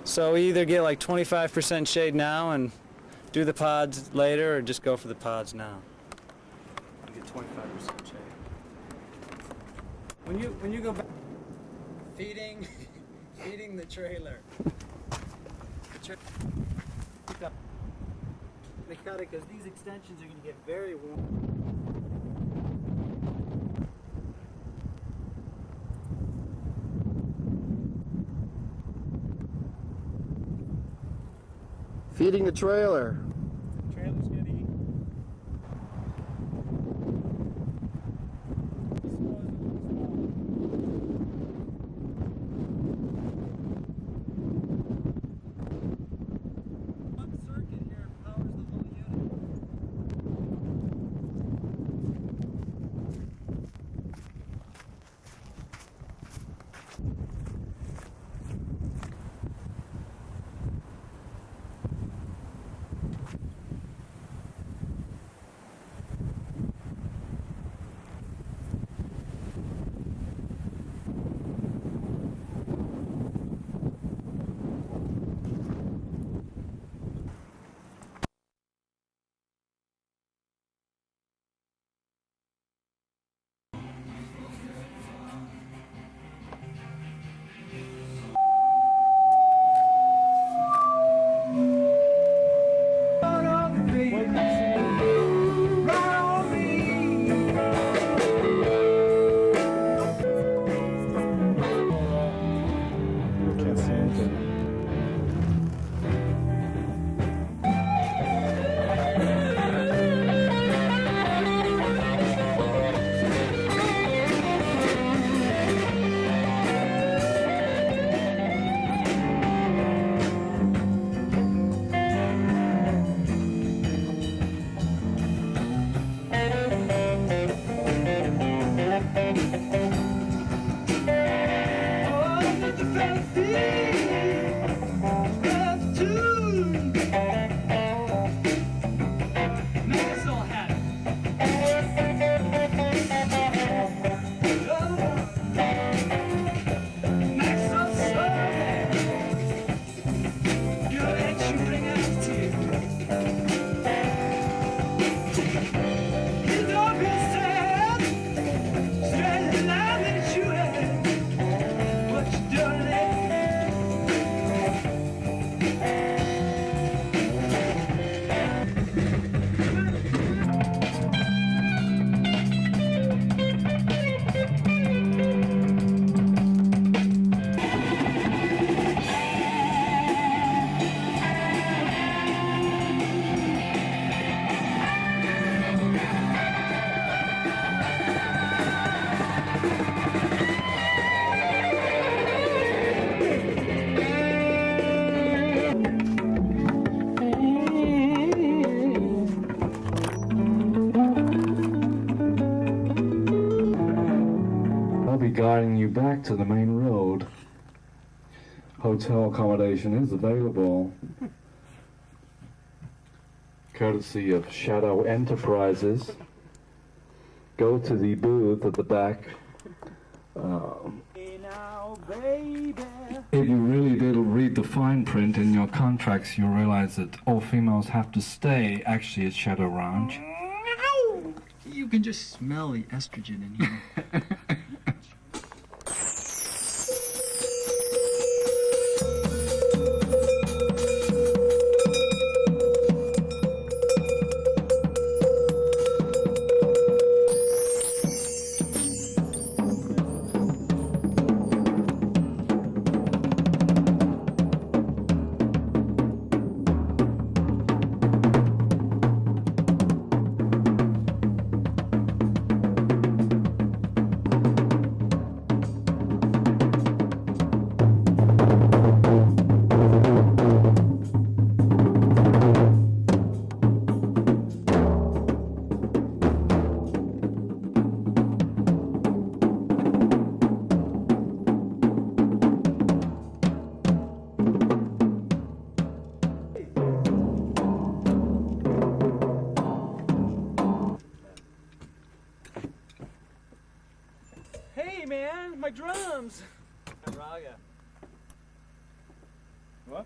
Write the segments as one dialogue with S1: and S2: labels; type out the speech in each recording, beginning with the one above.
S1: So we either get like 25% shade now and do the pods later, or just go for the pods now. You get 25% shade. When you go back, feeding the trailer. They cut it because these extensions are going to get very warm.
S2: Feeding the trailer.
S1: The trailer's going to eat. One circuit here powers the whole unit.
S3: Guiding you back to the main road. Hotel accommodation is available, courtesy of Shadow Enterprises. Go to the booth at the back. If you really did read the fine print in your contracts, you realize that all females have to stay actually at Shadow Ranch.
S1: You can just smell the estrogen in here. Hey man, my drums! Raga. What?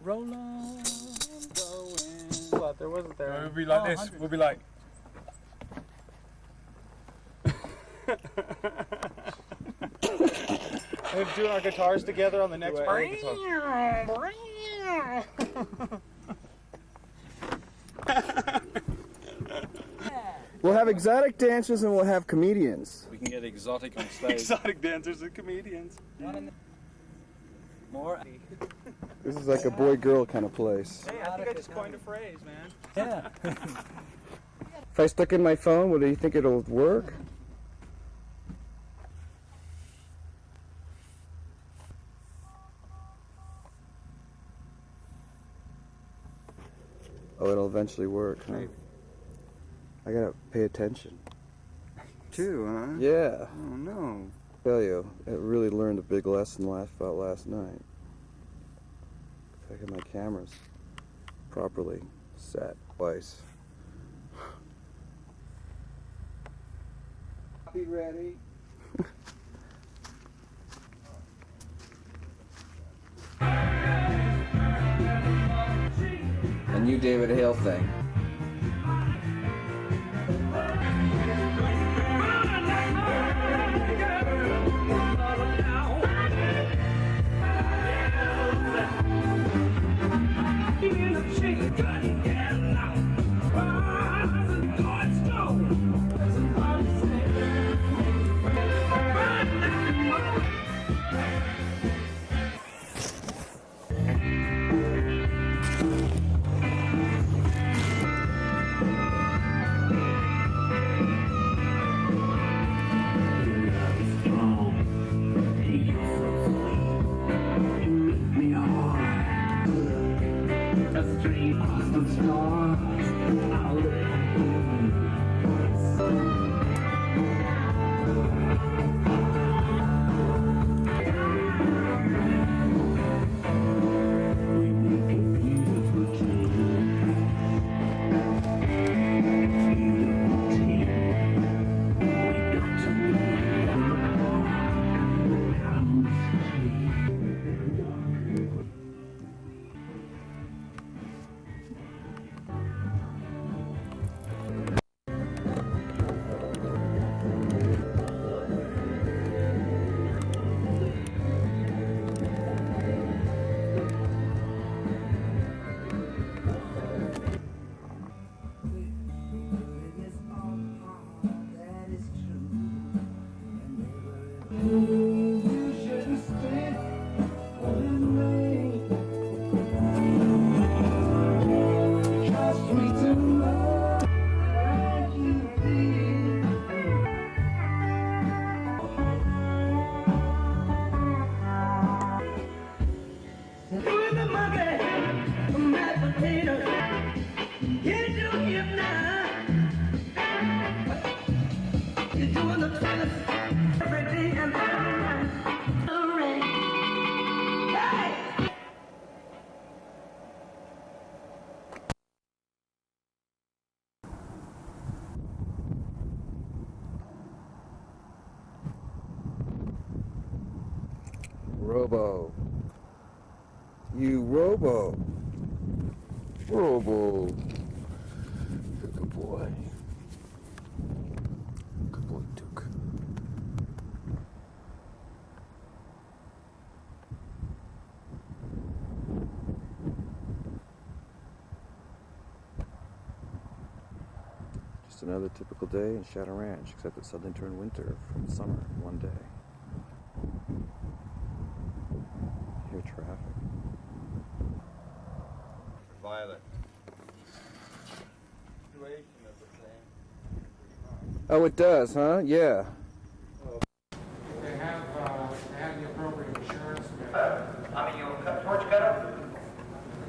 S1: Roll on, going. What? There wasn't there.
S4: We'll be like this. We'll be like. We're doing our guitars together on the next part.
S2: We'll have exotic dancers and we'll have comedians.
S1: We can get exotic on stage.
S4: Exotic dancers and comedians.
S1: More.
S2: This is like a boy-girl kind of place.
S4: Hey, I think I just coined a phrase, man.
S1: Yeah.
S2: If I stuck in my phone, do you think it'll work? Oh, it'll eventually work, huh?
S5: Maybe.
S2: I gotta pay attention.
S5: Too, huh?
S2: Yeah.
S5: Oh no.
S2: Tell you, I really learned a big lesson about last night. If I get my cameras properly set twice.
S5: Be ready.
S2: A new David Hale thing. Robo. You Robo. Robo. Good boy. Good boy, Duke. Just another typical day in Shadow Ranch, except it suddenly turned winter from summer in one day. Hear traffic.
S5: Violet.
S2: Oh, it does, huh? Yeah.
S6: They have the appropriate insurance.
S7: Torch cutter?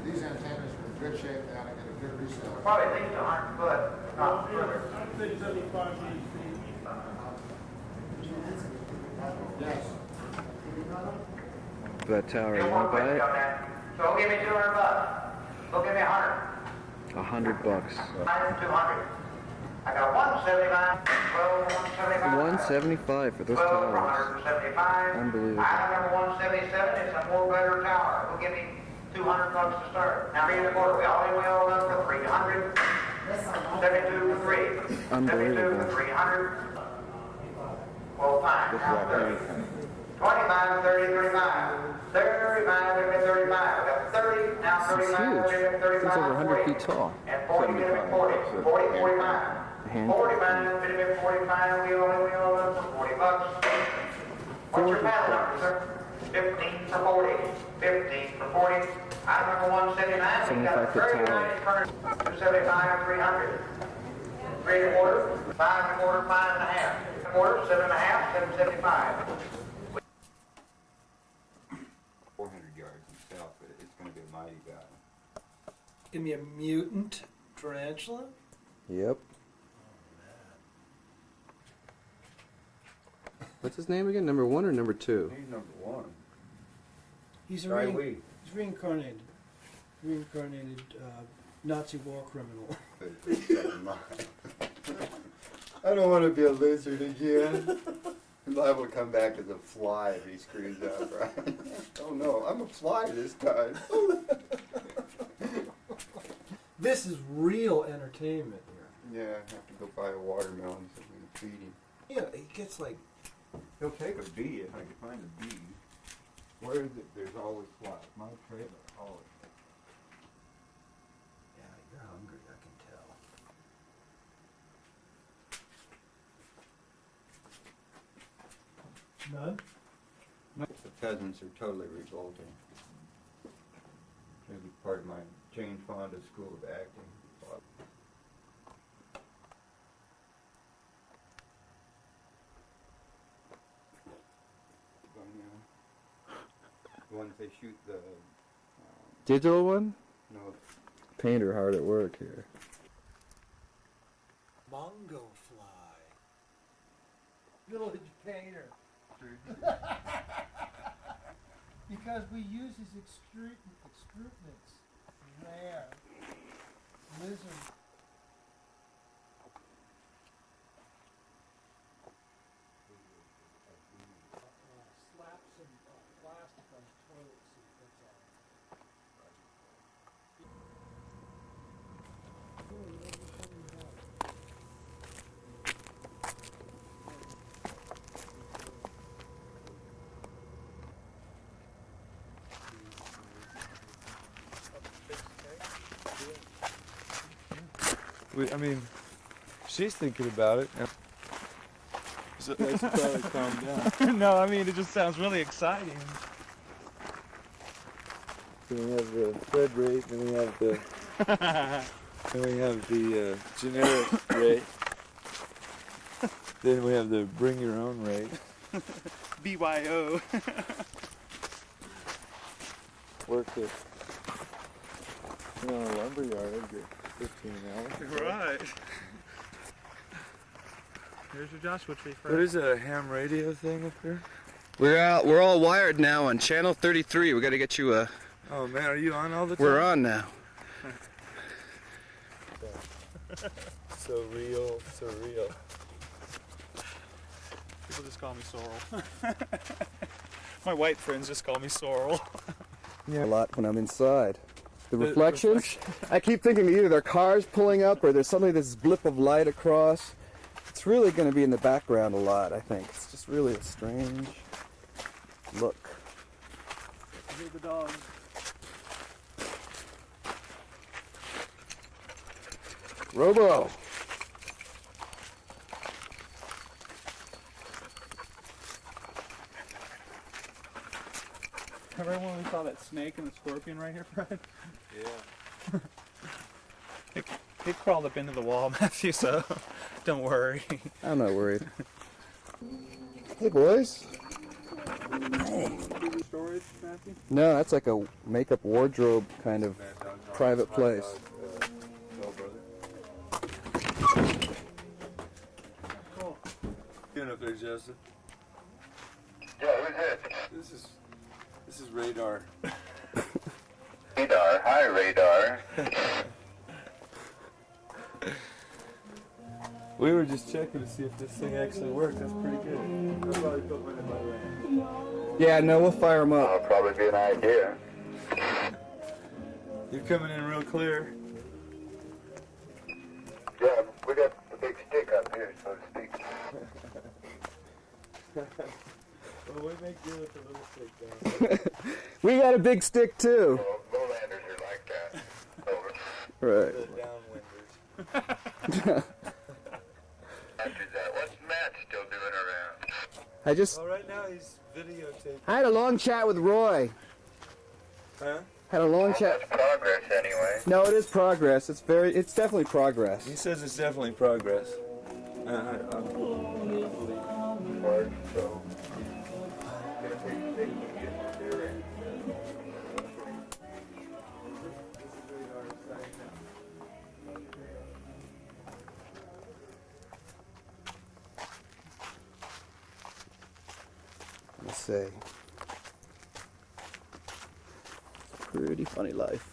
S6: These antennas are in good shape. They ought to get a good resale.
S7: Probably at least 100 foot, not further.
S6: Yes.
S2: That tower, you
S7: Still
S2: want
S7: more
S2: to buy
S7: quick
S2: it?
S7: on that. So he'll give me 200 bucks. He'll give me 100.
S2: $100 bucks.
S7: 200. I got 179, 12, 175.
S2: 175 for those
S7: 12 for
S2: towers.
S7: 175.
S2: Unbelievable.
S7: Item number 177 is a more better tower. Will give me 200 bucks to start. Now, 3 and a quarter. We all up for 300. 72 for 3.
S2: Unbelievable.
S7: 72 for 300. Well, fine. Now 30. 25, 30, 35. 35, 35. We got 30. Now 35, 30, 35.
S2: It's over 100
S7: 40.
S2: feet tall.
S7: And 40, 40, 40, 45.
S2: Hand
S7: 45, 45, we all up for 40 bucks. What's your paddle number, sir? 15 for 40. 15 for 40. Item number 179, we got
S2: 75-foot
S7: 39 in front of 275, 300. 3 and a quarter, 5 and a quarter, 5 and a half. Quarter, 7 and a half, 775.
S5: 400 yards himself, but it's going to be a mighty guy.
S8: Give me a mutant tarantula.
S2: Yep. What's his name again? Number 1 or number 2?
S5: He's number 1.
S8: He's
S5: Try we.
S8: he's reincarnated. Reincarnated Nazi war criminal.
S5: I don't want to be a lizard again. I'm liable to come back as a fly if he screws up, right? Oh no, I'm a fly this time.
S8: This is real entertainment here.
S5: Yeah, I have to go buy a watermelon so we can feed him.
S8: Yeah, he gets like
S5: He'll take a bee if I can find a bee. Where is it? There's always flies. My trailer, always.
S8: yeah, you're hungry, I can tell. None?
S5: The pheasants are totally revolting. Maybe part of my Jane Fonda School of Acting. The ones they shoot the
S2: Digital one?
S5: no,
S2: Painter hard at work here.
S8: Mongo fly. Village painter. Because we use his extrudements. Rare. Lizard. Slap some plastic on the toilet seat, that's all.
S9: I mean, she's thinking about it. So I should probably calm down.
S4: No, I mean, it just sounds really exciting.
S9: Then we have the Fred rate, then we have the generic rate. Then we have the bring your own rate.
S4: BYO.
S9: Work it. You know, a lumber yard, I'd get 15 an hour.
S4: Right. Here's your Joshua tree, Fred.
S9: What is that, a ham radio thing up here?
S2: We're all wired now on channel 33. We got to get you a.
S9: Oh man, are you on all the time?
S2: We're on now.
S9: So real, so real.
S4: People just call me Sorrel. My white friends just call me Sorrel.
S2: Yeah, a lot when I'm inside. The reflections. I keep thinking either there are cars pulling up or there's suddenly this blip of light across. It's really going to be in the background a lot, I think. It's just really a strange look.
S4: Hear the dogs.
S2: Robo!
S4: Remember when we saw that snake and the scorpion right here, Fred?
S9: Yeah.
S4: It crawled up into the wall, Matthew, so don't worry.
S2: I'm not worried. Hey, boys.
S4: Storage, Matthew?
S2: No, that's like a makeup wardrobe kind of private place.
S9: Doing up there, Justin?
S7: Yeah, who's this?
S9: This This is radar.
S7: Radar, hi radar.
S9: We were just checking to see if this thing actually worked. That's pretty good. I'll probably put one in my lap.
S2: Yeah, no, we'll fire them up.
S7: That'll probably be an idea.
S9: You're coming in real clear.
S7: Yeah, we got the big stick up here, so to speak.
S9: Well, we make do with the little stick down.
S2: We got a big stick too.
S7: Lowlanders are like that. Over.
S2: Right.
S9: The downwinders.
S7: After that, what's Matt still doing around?
S2: I just
S9: Well, right now he's videotaping.
S2: I had a long chat with Roy.
S9: Huh?
S2: Had a long
S7: Well,
S2: chat.
S7: that's progress anyway.
S2: No, it is progress. It's definitely progress.
S9: He says it's definitely progress.
S7: Or so. Gonna take the big one, get there and
S2: Let's see. Pretty funny life.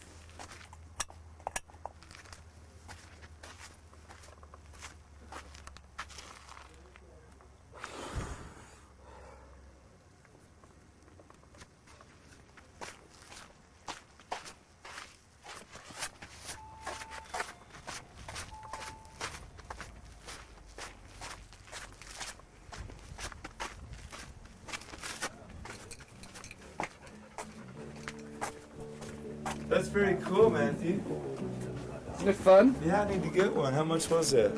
S9: That's very cool, Matthew.
S2: Isn't it fun?
S9: Yeah, I need to get one. How much was that?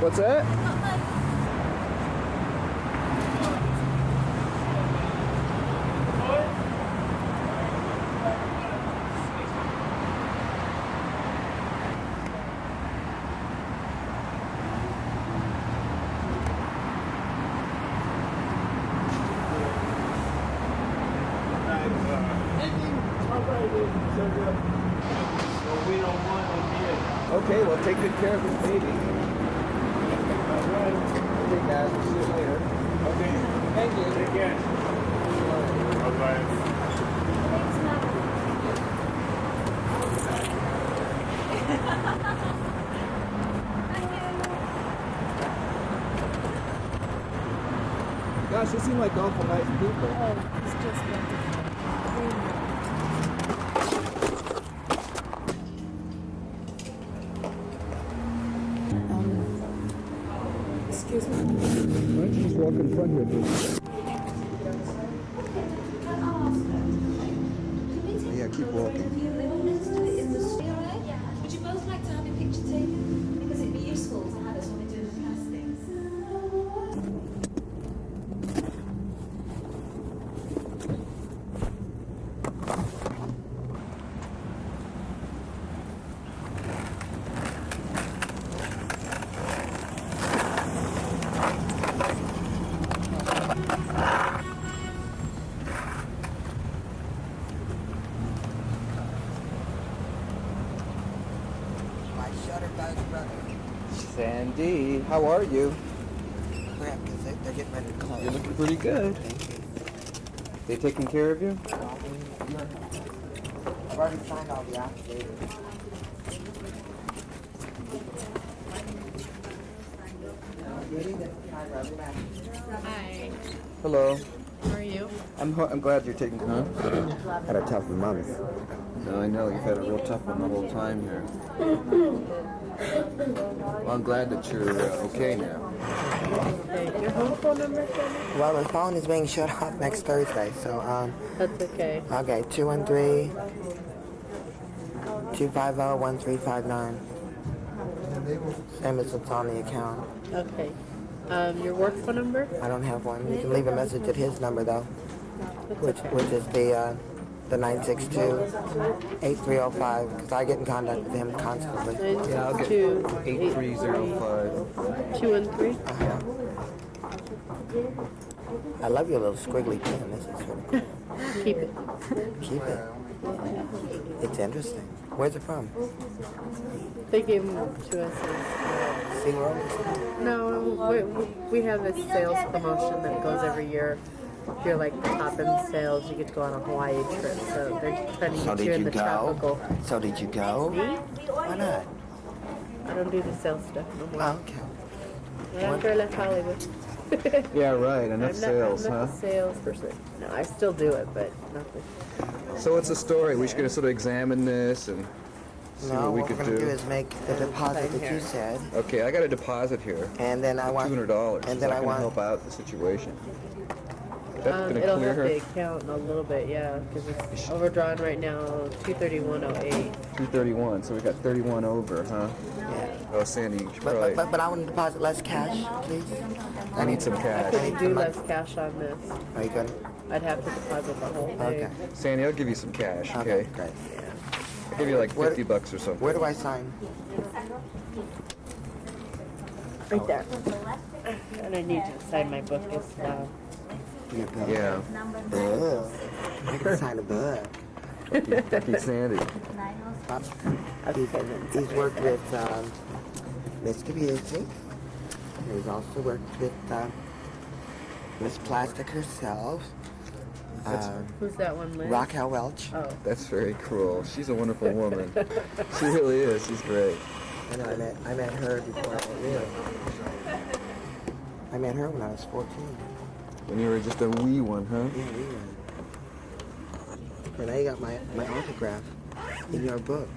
S2: What's that? Okay, well, take good care of this baby. All right. Okay, guys, we'll see you later. Okay. Thank you. Take care. Gosh, they seem like awful nice people.
S10: Oh, it's just wonderful. Excuse me.
S2: Why don't you just walk in front here, please? Yeah, keep walking.
S10: Would you both like to have a picture taken? Because it'd be useful to have us when we're doing the castings.
S2: Sandie, how are you?
S11: Crap, because they're getting ready to close.
S2: You're looking pretty good.
S11: Thank you.
S2: They taking care of you?
S11: I've already signed all the affidavits. Good evening. Hi, Robbie.
S10: Hi.
S2: Hello.
S10: How are you?
S2: I'm glad you're taking time.
S11: Had a tough month.
S2: No, I know you've had a real tough one the whole time here. Well, I'm glad that you're okay now.
S10: Okay. Your home phone number for me?
S11: Well, the phone is being shut off next Thursday, so,
S10: That's okay.
S11: okay, 213-250-1359. Same as it's on the account.
S10: Okay. Your work phone number?
S11: I don't have one. You can leave a message at his number, though,
S10: That's okay.
S11: which is the 962-8305, because I get in contact with him constantly.
S10: 962-8305. 213?
S11: Uh-huh. I love your little squiggly pen. This is really cool.
S12: Keep it.
S11: Keep it. It's interesting. Where's it from?
S12: They gave them to us as
S11: SeaWorld?
S12: no, we have this sales promotion that goes every year. If you're like top in sales, you get to go on a Hawaii trip. So they're trying to
S11: So
S12: get you
S11: did
S12: in
S11: you
S12: the tropical.
S11: go? So did you go?
S12: Me?
S11: Why not?
S12: I don't do the sales stuff no more.
S11: Oh, okay.
S12: Not after I left Hollywood.
S2: Yeah, right. Enough sales,
S12: I'm
S2: huh?
S12: not a salesperson. No, I still do it, but nothing.
S2: So what's the story? We're just gonna sort of examine this and see
S11: No,
S2: what we
S11: what
S2: could
S11: we're gonna do
S2: do.
S11: is make the deposit that you said,
S2: Okay, I got a deposit here.
S11: and then I want
S2: $200.
S11: and
S2: Is
S11: then
S2: that
S11: I
S2: gonna
S11: want
S2: help out the situation? Is that gonna
S12: It'll
S2: clear
S12: help
S2: her?
S12: the account a little bit, yeah, because it's overdrawn right now, 231.08.
S2: 231. So we got 31 over, huh?
S11: yeah.
S2: Oh, Sandy, you should probably.
S11: But I want to deposit less cash, please.
S2: I need some cash.
S12: I could do less cash on this.
S11: Are you good?
S12: I'd have to deposit the whole thing.
S11: Okay.
S2: Sandy, I'll give you some cash.
S11: Okay,
S2: Okay.
S11: great.
S2: I'll give you like
S11: Where-
S2: $50 or something.
S11: Where do I sign?
S12: Right there. And I need you to sign my book as well.
S11: Your book.
S2: Yeah.
S11: Ugh. I can sign a book.
S2: Lucky Sandy.
S11: He's worked with Mr. Busey. He's also worked with Miss Plastic herself.
S12: Who's that one, Liz?
S11: Raquel Welch.
S12: Oh.
S2: That's very cool. She's a wonderful woman. She really is. She's great.
S11: I know. I met her before I met you. I met her when I was 14.
S2: When you were just a wee one, huh?
S11: Yeah, we were. And I got my autograph in your book.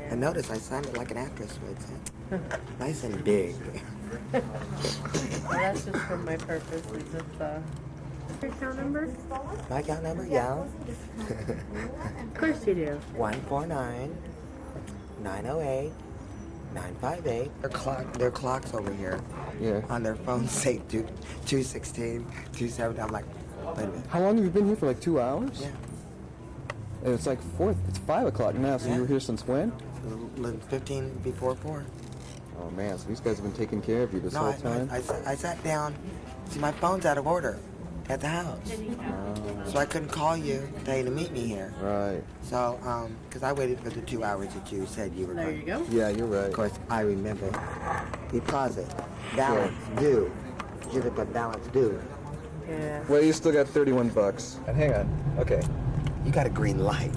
S11: And notice I signed it like an actress would. Nice and big.
S12: Well, that's just for my purposes of your account number?
S11: My account number? Yeah.
S12: Of course you do.
S11: 149 908 958. Their clocks over here.
S2: Yeah.
S11: On their phones say 216, 270. I'm like, wait a minute.
S2: How long have you been here for? Like 2 hours?
S11: Yeah.
S2: And it's like 5 o'clock now. So you were here since when?
S11: 15 before 4.
S2: Oh man, so these guys have been taking care of you this whole time?
S11: I sat down. See, my phone's out of order at the house. So I couldn't call you today to meet me here.
S2: Right.
S11: So, because I waited for the 2 hours that you said you were
S12: There
S11: going.
S12: you go.
S2: Yeah, you're right.
S11: Of course, I remember. Deposit. Balance due. You should have put balance due.
S12: Yeah.
S2: Well, you still got $31. And hang on. Okay.
S11: You got a green light.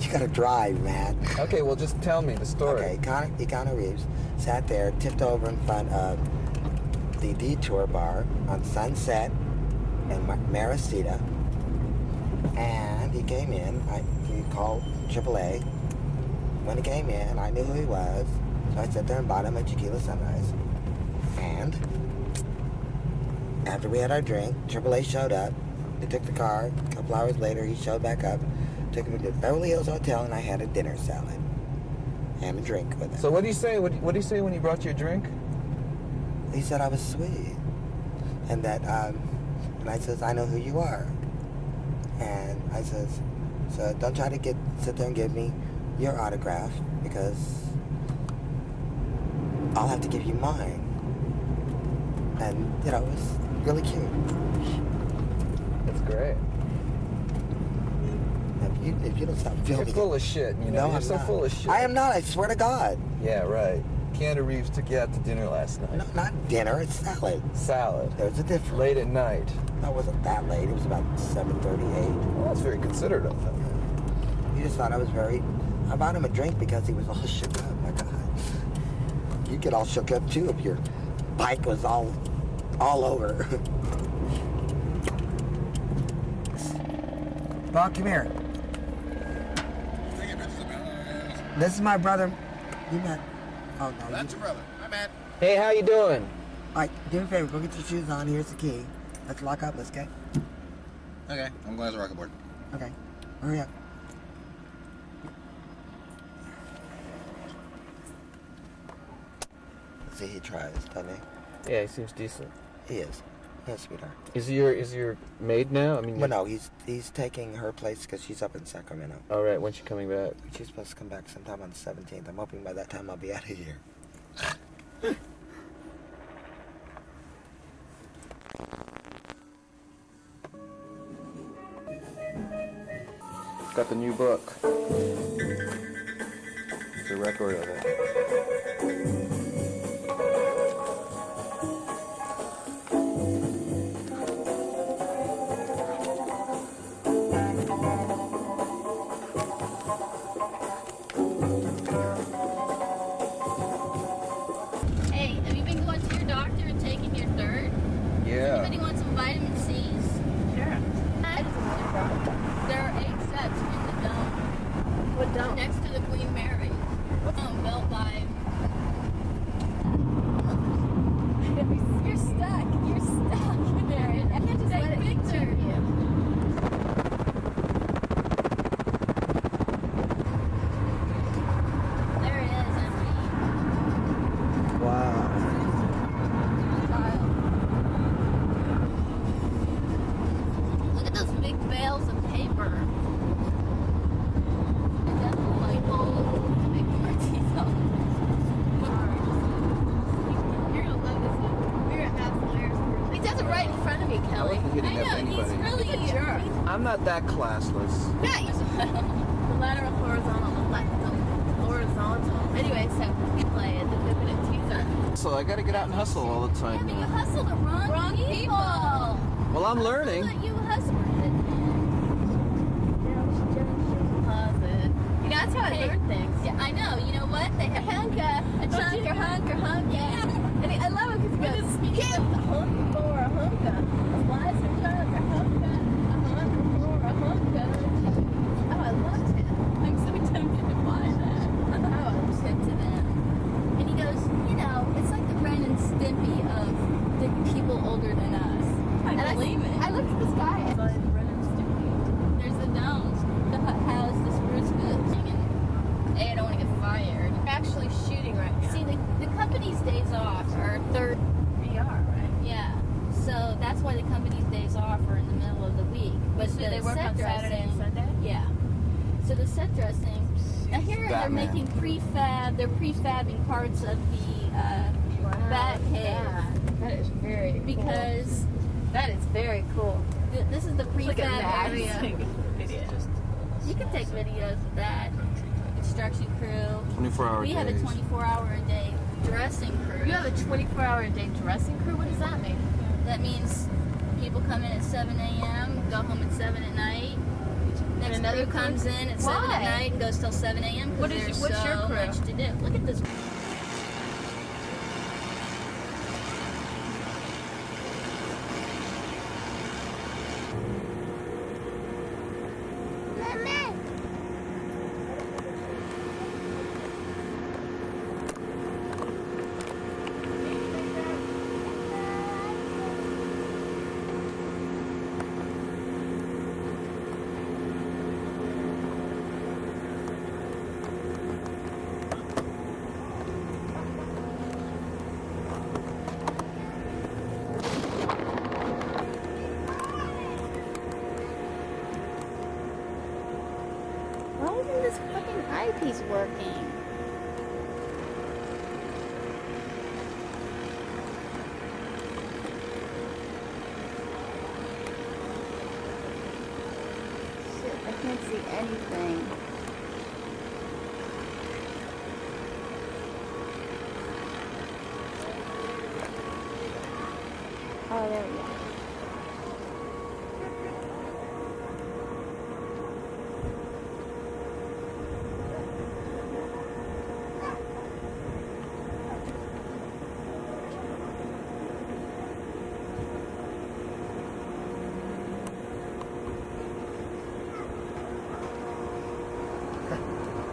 S11: You got to drive, man.
S2: Okay, well, just tell me the story.
S11: Okay, Econo Reeves sat there, tipped over in front of the Detour Bar on Sunset and Maracita. And he came in. He called AAA. When he came in, I knew who he was. So I sat there and bought him a tequila sunrise. And after we had our drink, AAA showed up. They took the car. A couple hours later, he showed back up. Took him to the Beverly Hills Hotel, and I had a dinner salad and a drink with him.
S2: So what did he say? What did he say when he brought you a drink?
S11: He said I was sweet, and that, and I says, I know who you are. And I says, so don't try to sit there and give me your autograph, because I'll have to give you mine. And, you know, it was really cute.
S2: That's great.
S11: If you don't stop filming.
S2: You're full of shit, you know?
S11: No,
S2: You're
S11: I'm
S2: so
S11: not.
S2: full of shit.
S11: I am not, I swear to God.
S2: Yeah, right. Keanu Reeves took you out to dinner last night.
S11: No, not dinner, it's salad.
S2: Salad.
S11: There's a difference.
S2: Late at night.
S11: No, it wasn't that late. It was about 7:38.
S2: Well, that's very considerate of him.
S11: He just thought I was very... I bought him a drink because he was all shook up. My God. You'd get all shook up, too, if your bike was all over. Bob, come here. This is my brother. You met... Oh, no.
S6: That's your brother. Hi, Matt.
S2: Hey, how you doing?
S11: All right, do me a favor. Go get your shoes on. Here's the key. Let's lock up. Let's get...
S6: Okay, I'm going to the rocket board.
S11: Okay. Hurry up. See, he tries, doesn't he?
S2: Yeah, he seems decent.
S11: He is. Yes, sweetheart.
S2: Is your maid now? I mean,
S11: Well, no, he's taking her place because she's up in Sacramento.
S2: All right, when's she coming back?
S11: She's supposed to come back sometime on the 17th. I'm hoping by that time I'll be out of here.
S2: got the new book. It's a record of it.
S13: Hey, have you been going to your doctor and taking your dirt?
S2: Yeah.
S13: Anybody want some vitamin C's?
S12: Sure.
S13: There are 8 sets in the dome.
S12: What dome?
S13: Next to the Queen Mary. Built by... You're stuck. You're stuck there. I can't just let it picture you. There it is, Emily.
S2: Wow.
S13: Look at those big bales of paper. And that's the light bulb. Big Martino. You're gonna love this one. We're at Matt's lawyers. He does it right in front of me, Kelly.
S2: wasn't hitting
S13: I
S2: up
S13: know, he's
S2: anybody.
S13: really a jerk.
S2: I'm not that classless.
S13: Yeah, the lateral horizontal, the horizontal. Anyway, so we play at the Pippin and Teaser.
S2: So I gotta get out and hustle all the
S13: Yeah,
S2: time
S13: but you
S2: now.
S13: hustle the wrong people.
S2: Well, I'm learning.
S13: You hustle it. Closet. You know, that's how I learn things. Yeah, I know. You know what? They have hunka, a chunk, or hunk. Yeah. And I love it because he goes, give a hunk for a hunka. A slice or chunk or hunka. A hunk for a hunka. Oh, I loved it. I'm so tempted to buy that. Oh, I'm sent to them. And he goes, you know, it's like the Ren and Stimpy of the people older than us. I believe it. I looked at this guy. It's like Ren and Stimpy. There's the domes. The hut house, the spruce goods. And I don't want to get fired. We're actually shooting right now. See, the company's days off are third. VR, right? Yeah. So that's why the company's days off are in the middle of the week. But so they work on Saturday and Sunday? Yeah. So the set dressing. Now here they're
S2: Batman.
S13: making they're prefabbing parts of the bat cave.
S12: That is very
S13: Because
S12: That is very cool.
S13: this is the
S12: Look at
S13: prefab
S12: that.
S13: area. You can take videos of that. Construction crew.
S2: 24-hour
S13: We have a
S2: days.
S13: 24-hour-a-day dressing crew.
S12: You have a 24-hour-a-day dressing crew? What does that mean?
S13: That means people come in at 7 a.m., go home at 7 at night. Next
S12: another
S13: crew
S12: crew?
S13: comes in at 7
S12: Why?
S13: at night and goes till 7 a.m.
S12: What
S13: because
S12: is
S13: there's
S12: what's your
S13: so
S12: crew?
S13: much to do. Look at this. Why isn't this fucking eyepiece working? Shit, I can't see anything. Oh, there we go.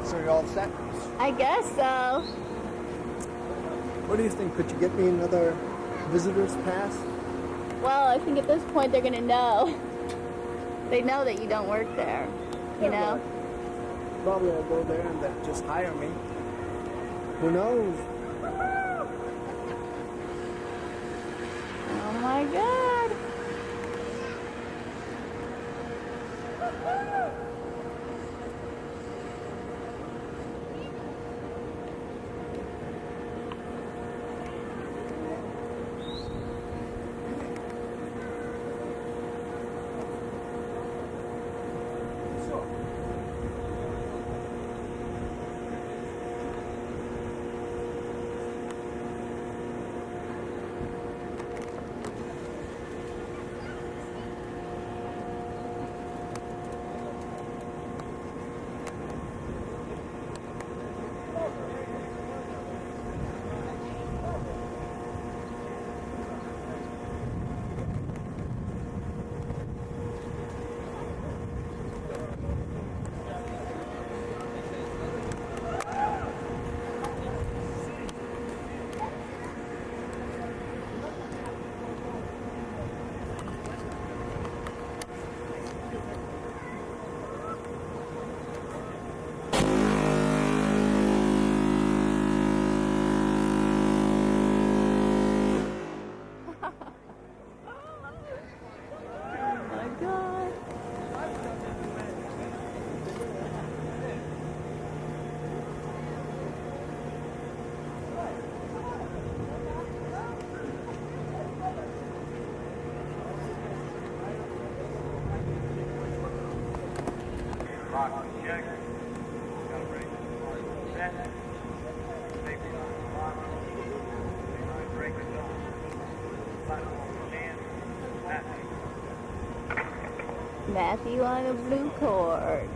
S6: So you're all set?
S13: I guess so.
S6: What do you think? Could you get me another visitor's pass?
S13: Well, I think at this point they're gonna know. They know that you don't work there. You know?
S6: Probably I'll go there and then just hire me. Who knows?
S13: Oh my god. Matthew on a blue cord.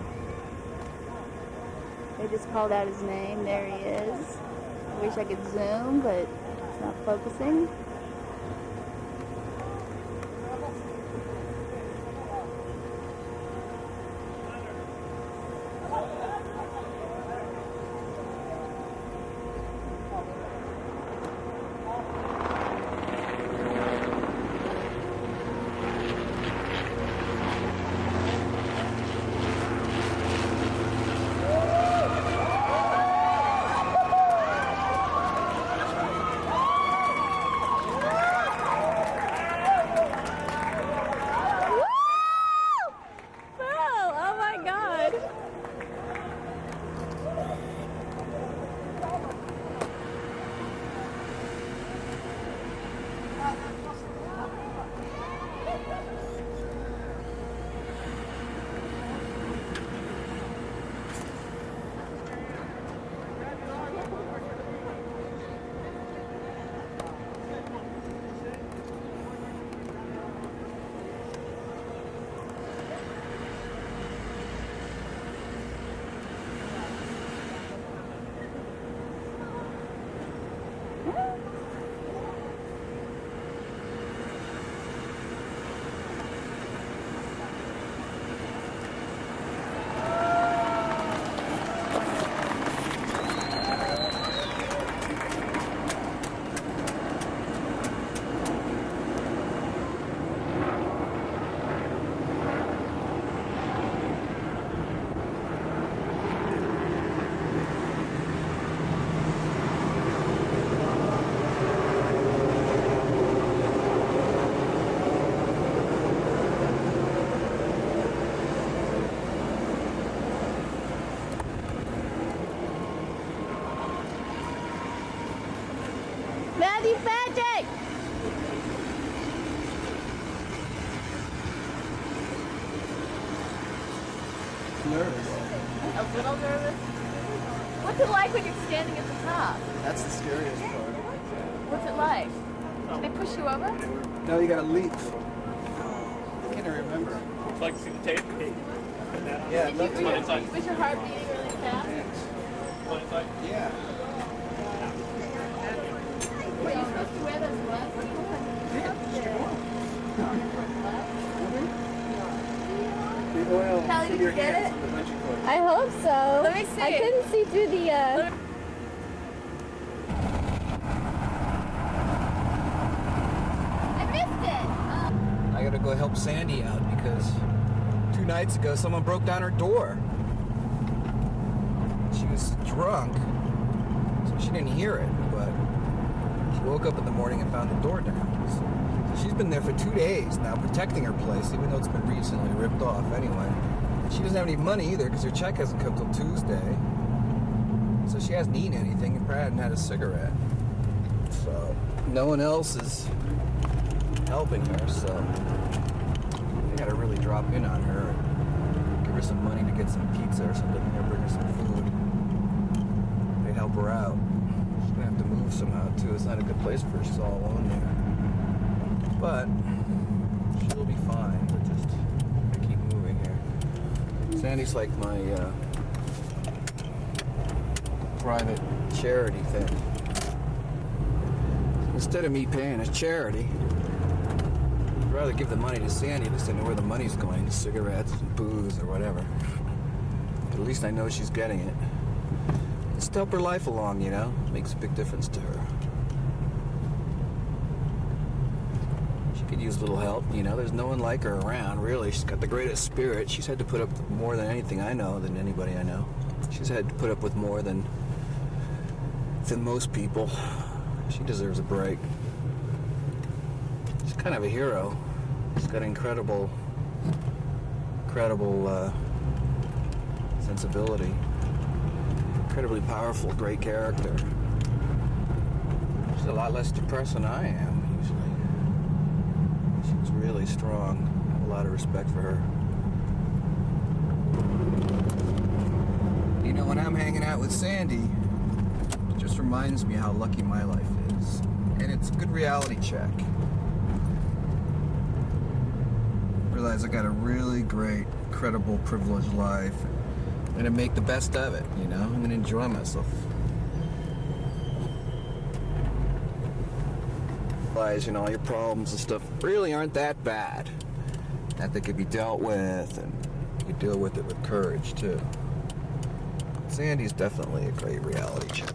S13: They just called out his name. There he is. I wish I could zoom, but it's not focusing. Matthew Patrick!
S2: Nervous.
S13: A little nervous? What's it like when you're standing at the top?
S2: That's the scariest part.
S13: What's it like? Do they push you over?
S2: No, you gotta leap. I can't remember.
S4: Would you like to see the tape?
S2: Yeah,
S13: Was your heart beating really fast?
S2: Yeah.
S13: Were you supposed to wear those gloves?
S2: Big oil.
S13: Kelly, did you get it?
S2: With a bunch of cords.
S13: I hope so. Let me see. I couldn't see through the, I missed it!
S2: I gotta go help Sandie out because 2 nights ago someone broke down her door. She was drunk, so she didn't hear it, but she woke up in the morning and found the door down. So she's been there for 2 days now protecting her place, even though it's been recently ripped off anyway. She doesn't have any money either because her check hasn't come till Tuesday. So she hasn't eaten anything and probably hasn't had a cigarette. So no one else is helping her, so I gotta really drop in on her and give her some money to get some pizza or something, or bring her some food. They help her out. She's gonna have to move somehow too. It's not a good place for her. She's all alone there. But she'll be fine. But just keep moving here. Sandie's like my private charity thing. Instead of me paying a charity, I'd rather give the money to Sandie. At least I know where the money's going, cigarettes and booze or whatever. But at least I know she's getting it. Just help her life along, you know? Makes a big difference to her. She could use a little help, you know? There's no one like her around, really. She's got the greatest spirit. She's had to put up more than anything I know, than anybody I know. She's had to put up with more than most people. She deserves a break. She's kind of a hero. She's got incredible sensibility. Incredibly powerful, great character. She's a lot less depressed than I am, usually. She's really strong. I have a lot of respect for her. You know, when I'm hanging out with Sandie, it just reminds me how lucky my life is. And it's a good reality check. Realize I got a really great, incredible, privileged life. I'm gonna make the best of it, you know? I'm gonna enjoy myself. Realize, you know, all your problems and stuff really aren't that bad. That they could be dealt with, and you deal with it with courage, too. Sandie's definitely a great reality check.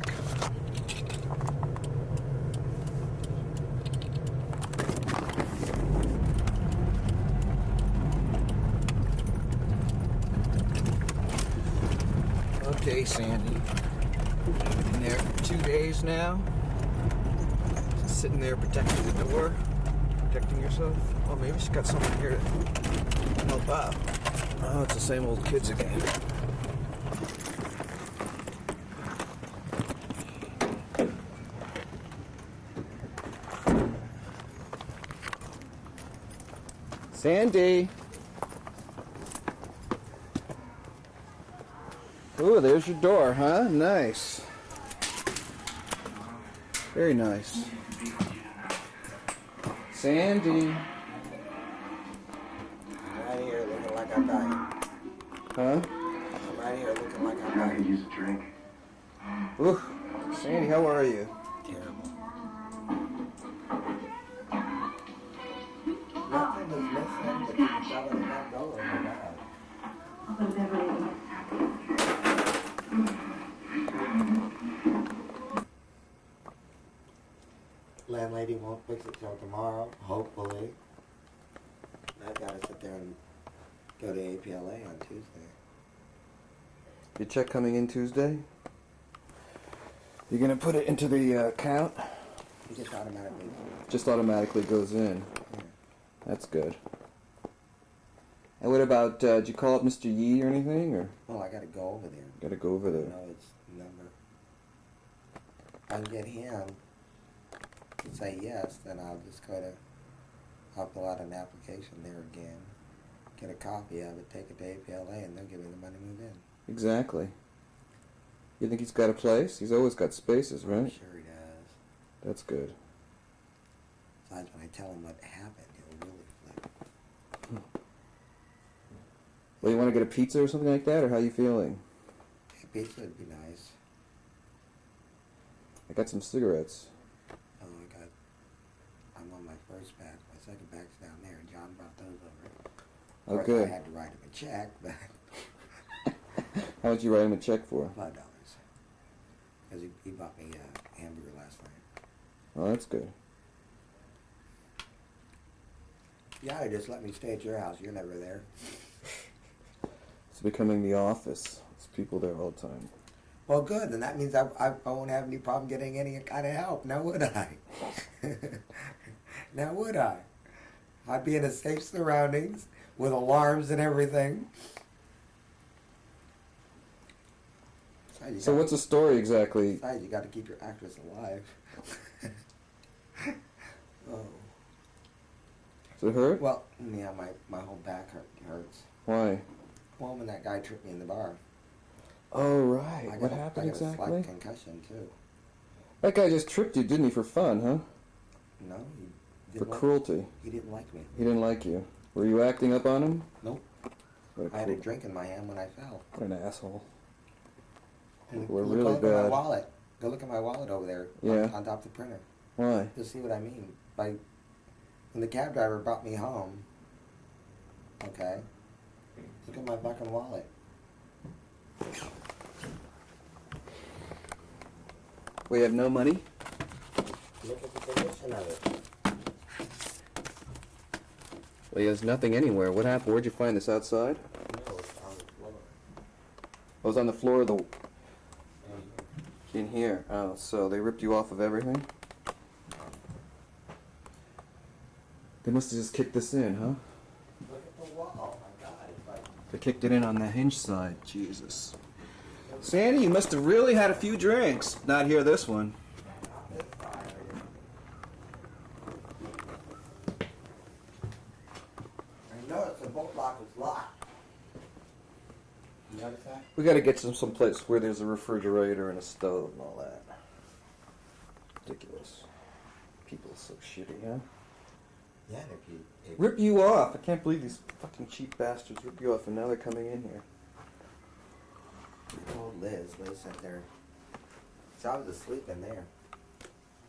S2: Okay, Sandie. Been there for 2 days now. Just sitting there protecting the door, protecting yourself. Well, maybe she's got someone here to help out. Oh, it's the same old kids again. Sandie! Ooh, there's your door, huh? Nice. Very nice. Sandie.
S11: I'm right here looking like I'm dying.
S2: Huh?
S11: I'm right here looking like I'm dying.
S2: Use a drink. Ooh, Sandie, how are you?
S11: Terrible. Nothing was missing but you shove it in that door and you're out. Landlady won't fix it till tomorrow, hopefully. I've got to sit there and go to APLA on Tuesday.
S2: Your check coming in Tuesday? You're gonna put it into the account?
S11: It just automatically.
S2: Just automatically goes in.
S11: Yeah.
S2: That's good. And what about, did you call up Mr. Yee or anything, or?
S11: Well, I got to go over there.
S2: Gotta go over there.
S11: No, it's number. If I can get him to say yes, then I'll just go to. I'll fill out an application there again, get a copy of it, take it to APLA, and they'll give me the money to move in.
S2: Exactly. You think he's got a place? He's always got spaces, right?
S11: I'm sure he does.
S2: That's good.
S11: Besides, when I tell him what happened, he'll really flip.
S2: Well, you want to get a pizza or something like that, or how you feeling?
S11: A pizza would be nice.
S2: I got some cigarettes.
S11: Oh, I'm on my first pack. My second pack's down there. John brought those over.
S2: Oh,
S11: Of course,
S2: good.
S11: I had to write him a check, but
S2: How much you write him a check for?
S11: $5. Because he bought me a hamburger last night.
S2: Oh, that's good.
S11: Yeah, just let me stay at your house. You're never there.
S2: It's becoming the office. There's people there all the time.
S11: Well, good. And that means I won't have any problem getting any kind of help. Now would I? Now would I? I'd be in a safe surroundings with alarms and everything.
S2: So what's the story exactly?
S11: Besides, you got to keep your actress alive. Oh.
S2: Does it hurt?
S11: Well, yeah, my whole back hurts.
S2: Why?
S11: Well, when that guy tripped me in the bar.
S2: Oh, right.
S11: I got
S2: What
S11: a-
S2: happened
S11: I got a
S2: exactly?
S11: slight concussion, too.
S2: That guy just tripped you, didn't he, for fun, huh?
S11: No, he
S2: For
S11: didn't like,
S2: cruelty.
S11: he didn't like me.
S2: He didn't like you. Were you acting up on him?
S11: Nope.
S2: What
S11: I had a
S2: cruel-
S11: drink in my hand when I fell.
S2: What an asshole.
S11: And
S2: We're
S11: look
S2: really
S11: over my
S2: bad.
S11: wallet. Go look at my wallet over there
S2: Yeah.
S11: on top of the printer.
S2: Why?
S11: You'll see what I mean. When the cab driver brought me home, okay, look at my fucking wallet.
S2: We have no money?
S11: Look at the condition of it.
S2: Well, there's nothing anywhere. What happened? Where'd you find this, outside?
S11: No, it's on the floor.
S2: It was on the floor of the... In here. Oh, so they ripped you off of everything? They must have just kicked this in, huh?
S11: Look at the wall. My God, it's like...
S2: They kicked it in on the hinge side. Jesus. Sandie, you must have really had a few drinks. Not here, this one.
S11: I noticed the bolt lock was locked. You notice that?
S2: We gotta get some place where there's a refrigerator and a stove and all that. Ridiculous. People are so shitty, huh?
S11: Yeah, if
S2: Rip you off. I can't believe these fucking cheap bastards rip you off and now they're coming in here.
S11: I told Liz sat there. So I was asleep in there.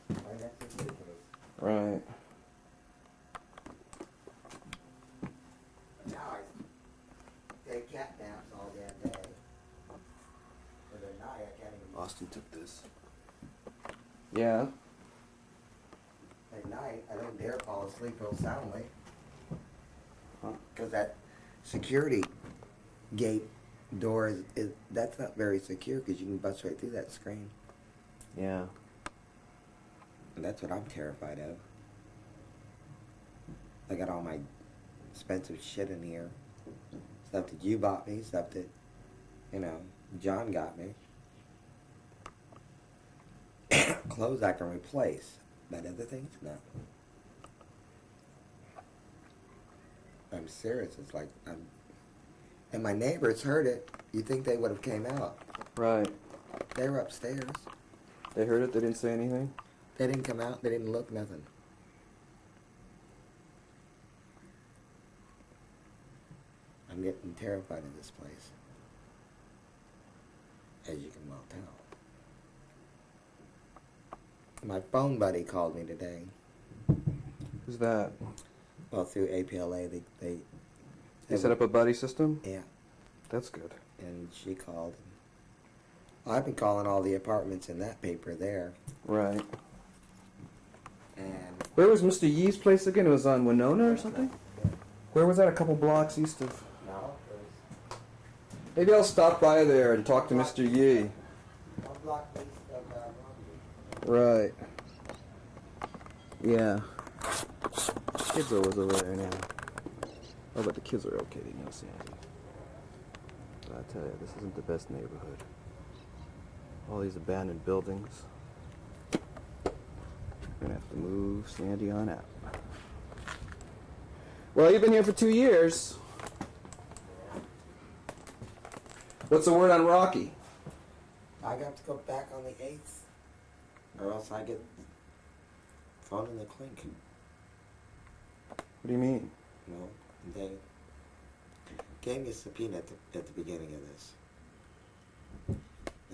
S11: Right next to the case.
S2: Right.
S11: Now I take cat naps all damn day. But at night I can't even.
S2: Austin took this. Yeah.
S11: At night I don't dare fall asleep real soundly.
S2: Huh.
S11: Because that security gate door is that's not very secure because you can bust right through that screen.
S2: Yeah.
S11: And that's what I'm terrified of. I got all my expensive shit in here. Stuff that you bought me, stuff that, John got me. Clothes I can replace, but other things, no. I'm serious. It's like and my neighbors heard it. You think they would have came out?
S2: Right.
S11: They were upstairs.
S2: They heard it. They didn't say anything.
S11: They didn't come out. They didn't look nothing. I'm getting terrified of this place, as you can well tell. My phone buddy called me today.
S2: Who's that?
S11: Well, through APLA, they
S2: set up a buddy system?
S11: Yeah.
S2: That's good.
S11: And she called. I've been calling all the apartments in that paper there.
S2: Right.
S11: And
S2: where was Mr. Yee's place again? It was on Winona or something? Where was that? A couple blocks east of...
S11: No,
S2: Maybe I'll stop by there and talk to Mr. Yee.
S11: 1 block east of
S2: Right. Yeah. Kids are always over there now. Oh, but the kids are okay, you know, Sandy. But I tell you, this isn't the best neighborhood. All these abandoned buildings. We're gonna have to move Sandy on out. Well, you've been here for 2 years. What's the word on Rocky?
S11: I got to go back on the 8th, or else I get thrown in the clink.
S2: What do you mean?
S11: No, they gave me a subpoena at the beginning of this.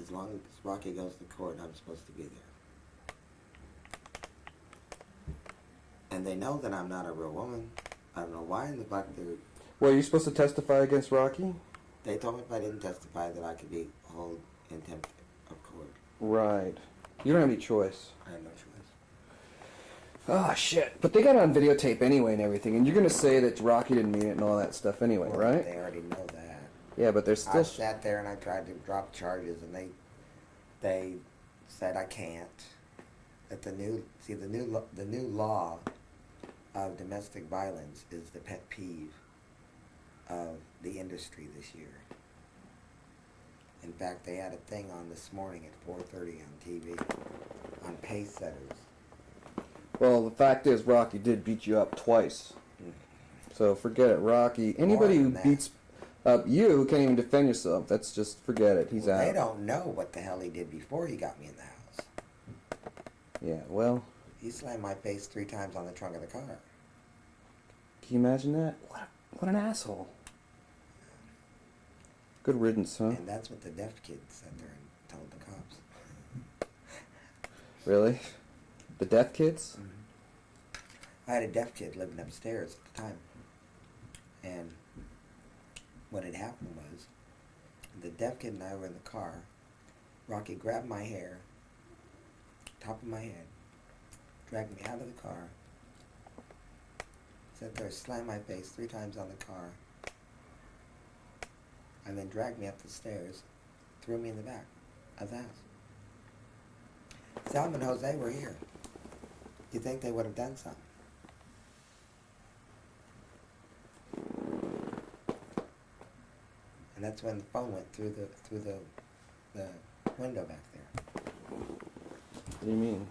S11: As long as Rocky goes to court, I'm supposed to be there. And they know that I'm not a real woman. I don't know why in the fuck they're...
S2: Well, are you supposed to testify against Rocky?
S11: They told me if I didn't testify that I could be held in contempt of court.
S2: Right. You don't have any choice.
S11: I have no choice.
S2: Oh, shit. But they got it on videotape anyway and everything, and you're going to say that Rocky didn't mean it and all that stuff anyway,
S11: Well,
S2: right?
S11: They already know that.
S2: Yeah, but there's still...
S11: I sat there and I tried to drop charges, and they said I can't. That the new law of domestic violence is the pet peeve of the industry this year. In fact, they had a thing on this morning at 4:30 on TV on pace setters.
S2: Well, the fact is, Rocky did beat you up twice. So forget it, Rocky. Anybody who beats up you can't even defend yourself. That's just, forget it. He's out.
S11: They don't know what the hell he did before he got me in the house.
S2: Yeah, well...
S11: He slammed my face 3 times on the trunk of the car.
S2: Can you imagine that? What an asshole. Good riddance, huh?
S11: And that's what the deaf kid sat there and told the cops.
S2: Really? The deaf kids?
S11: I had a deaf kid living upstairs at the time. And what had happened was, the deaf kid and I were in the car. Rocky grabbed my hair, top of my head, dragged me out of the car, sat there, slammed my face 3 times on the car, and then dragged me up the stairs, threw me in the back of the house. Salma and Jose were here. You think they would have done something? And that's when the phone went through the window back there.
S2: What do you mean?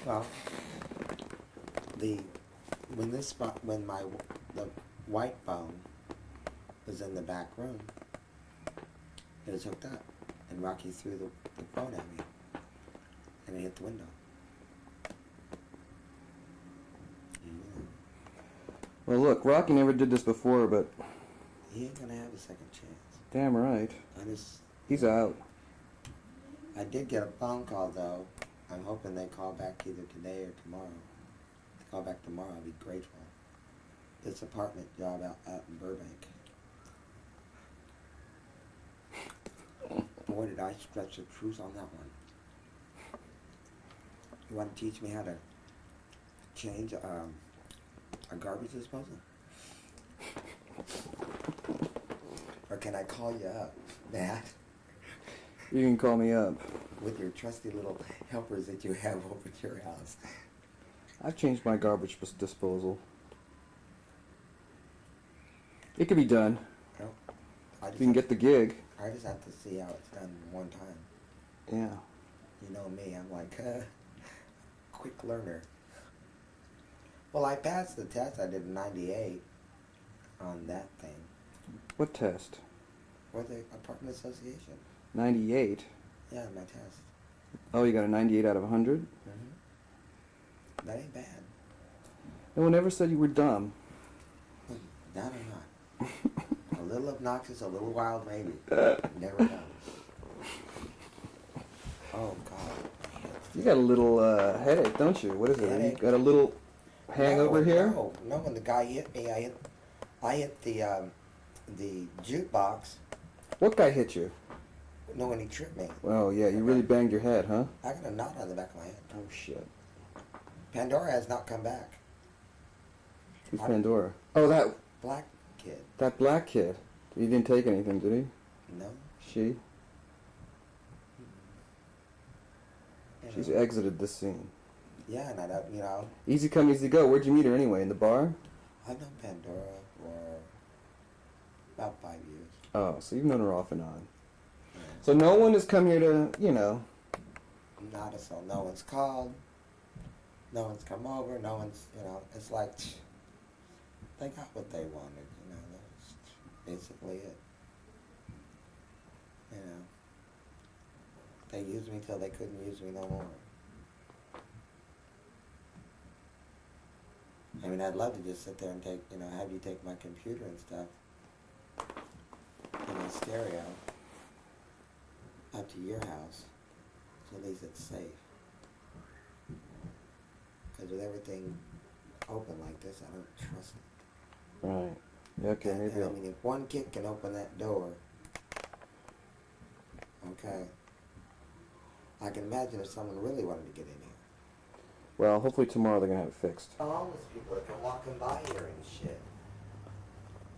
S11: Well, when the white phone was in the back room, it was hooked up, and Rocky threw the phone at me, and it hit the window. Yeah.
S2: Well, look, Rocky never did this before, but
S11: He ain't gonna have a second chance.
S2: damn right. He's out.
S11: I did get a phone call though. I'm hoping they call back either today or tomorrow. If they call back tomorrow, I'll be grateful. This apartment job out in Burbank. Boy, did I stretch the truth on that one. You want to teach me how to change a garbage disposal? Or can I call you up, Matt?
S2: You can call me up.
S11: With your trusty little helpers that you have over at your house.
S2: I've changed my garbage disposal. It could be done.
S11: No,
S2: If you can get the gig.
S11: I just have to see how it's done one time.
S2: Yeah.
S11: You know me, I'm like a quick learner. Well, I passed the test. I did a 98 on that thing.
S2: What test?
S11: For the apartment association.
S2: 98?
S11: Yeah, my test.
S2: Oh, you got a 98 out of 100?
S11: Mm-hmm. That ain't bad.
S2: No one ever said you were dumb.
S11: That I'm not. A little obnoxious, a little wild, maybe. Never done. Oh, God.
S2: You got a little headache, don't you? What is it?
S11: Headache.
S2: You got a little hangover here?
S11: No, when the guy hit me, I hit the jukebox.
S2: What guy hit you?
S11: No, when he tripped me.
S2: Oh, yeah, you really banged your head, huh?
S11: I got a knot on the back of my head.
S2: Oh, shit.
S11: Pandora has not come back.
S2: Who's Pandora? Oh, that
S11: Black kid.
S2: that black kid. He didn't take anything, did he?
S11: No.
S2: She? She's exited this scene.
S11: Yeah, and I don't, you know.
S2: Easy come, easy go. Where'd you meet her anyway? In the bar?
S11: I've known Pandora for about 5 years.
S2: Oh, so you've known her off and on. Yeah. So no one has come here to, you know.
S11: Not a soul. No one's called. No one's come over. No one's, you know, it's like they got what they wanted, you know. That's basically it. You know. They used me till they couldn't use me no more. I mean, I'd love to just sit there and take, you know, have you take my computer and stuff in a stereo up to your house, so at least it's safe. Because with everything open like this, I don't trust it.
S2: Right. Yeah, okay, maybe
S11: I mean, if one kid can open that door, okay, I can imagine if someone really wanted to get in here.
S2: Well, hopefully tomorrow they're going to have it fixed.
S11: Homeless people that come walking by here and shit.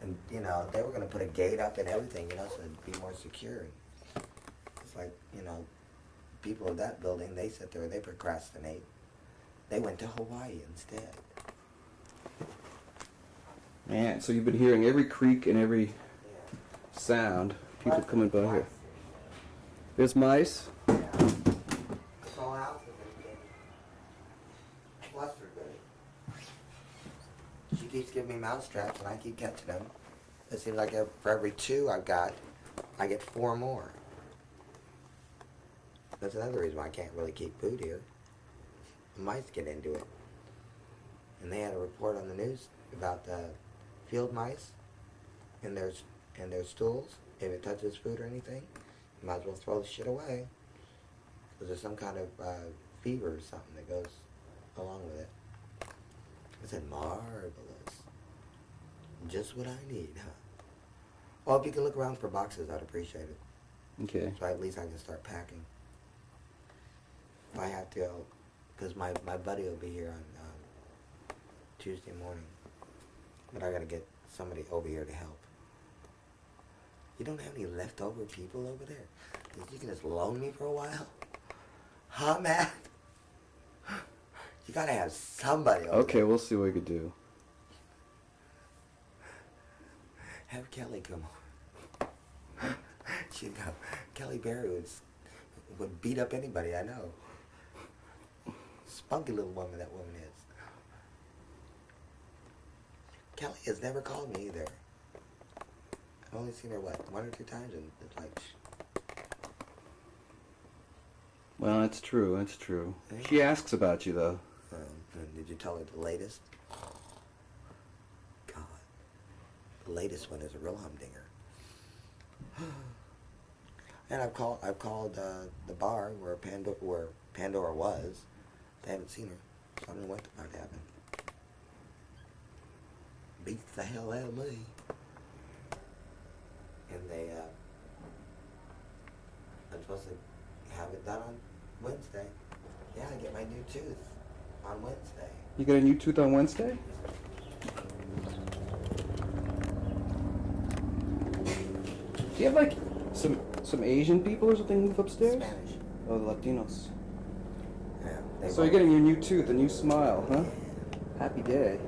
S11: And, you know, they were going to put a gate up and everything, you know, so it'd be more secure. It's like, you know, people of that building, they sit there, they procrastinate. They went to Hawaii instead.
S2: Man, so you've been hearing every creak and every sound. People coming by here. There's mice.
S11: Yeah. This whole house has been getting flustered with it. She keeps giving me mouse traps and I keep catching them. It seems like for every 2 I've got, I get 4 more. That's another reason why I can't really keep food here. The mice get into it. And they had a report on the news about field mice and their stools. If it touches food or anything, you might as well throw the shit away. Because there's some kind of fever or something that goes along with it. I said, marvelous. Just what I need, huh? Well, if you can look around for boxes, I'd appreciate it.
S2: Okay.
S11: So at least I can start packing. If I have to, because my buddy will be here on Tuesday morning. But I got to get somebody over here to help. You don't have any leftover people over there? You can just loan me for a while? Huh, Matt? You got to have somebody over
S2: Okay,
S11: there.
S2: we'll see what we could do.
S11: Have Kelly come over. She'd go. Kelly Berry would beat up anybody I know. Spunky little woman that woman is. Kelly has never called me either. I've only seen her, 1 or 2 times, and it's like...
S2: Well, that's true, that's true. She asks about you, though.
S11: Did you tell her the latest? The latest one is a real humdinger. And I've called the bar where Pandora was. They haven't seen her, so I don't know what the fuck happened. Beats the hell out of me. And I'm supposed to have it done on Wednesday. Yeah, I get my new tooth on Wednesday.
S2: You get a new tooth on Wednesday? Do you have like some Asian people or something move upstairs?
S11: Spanish.
S2: Oh, the Latinos.
S11: Yeah.
S2: So you're getting your new tooth, a new smile, huh? Happy day.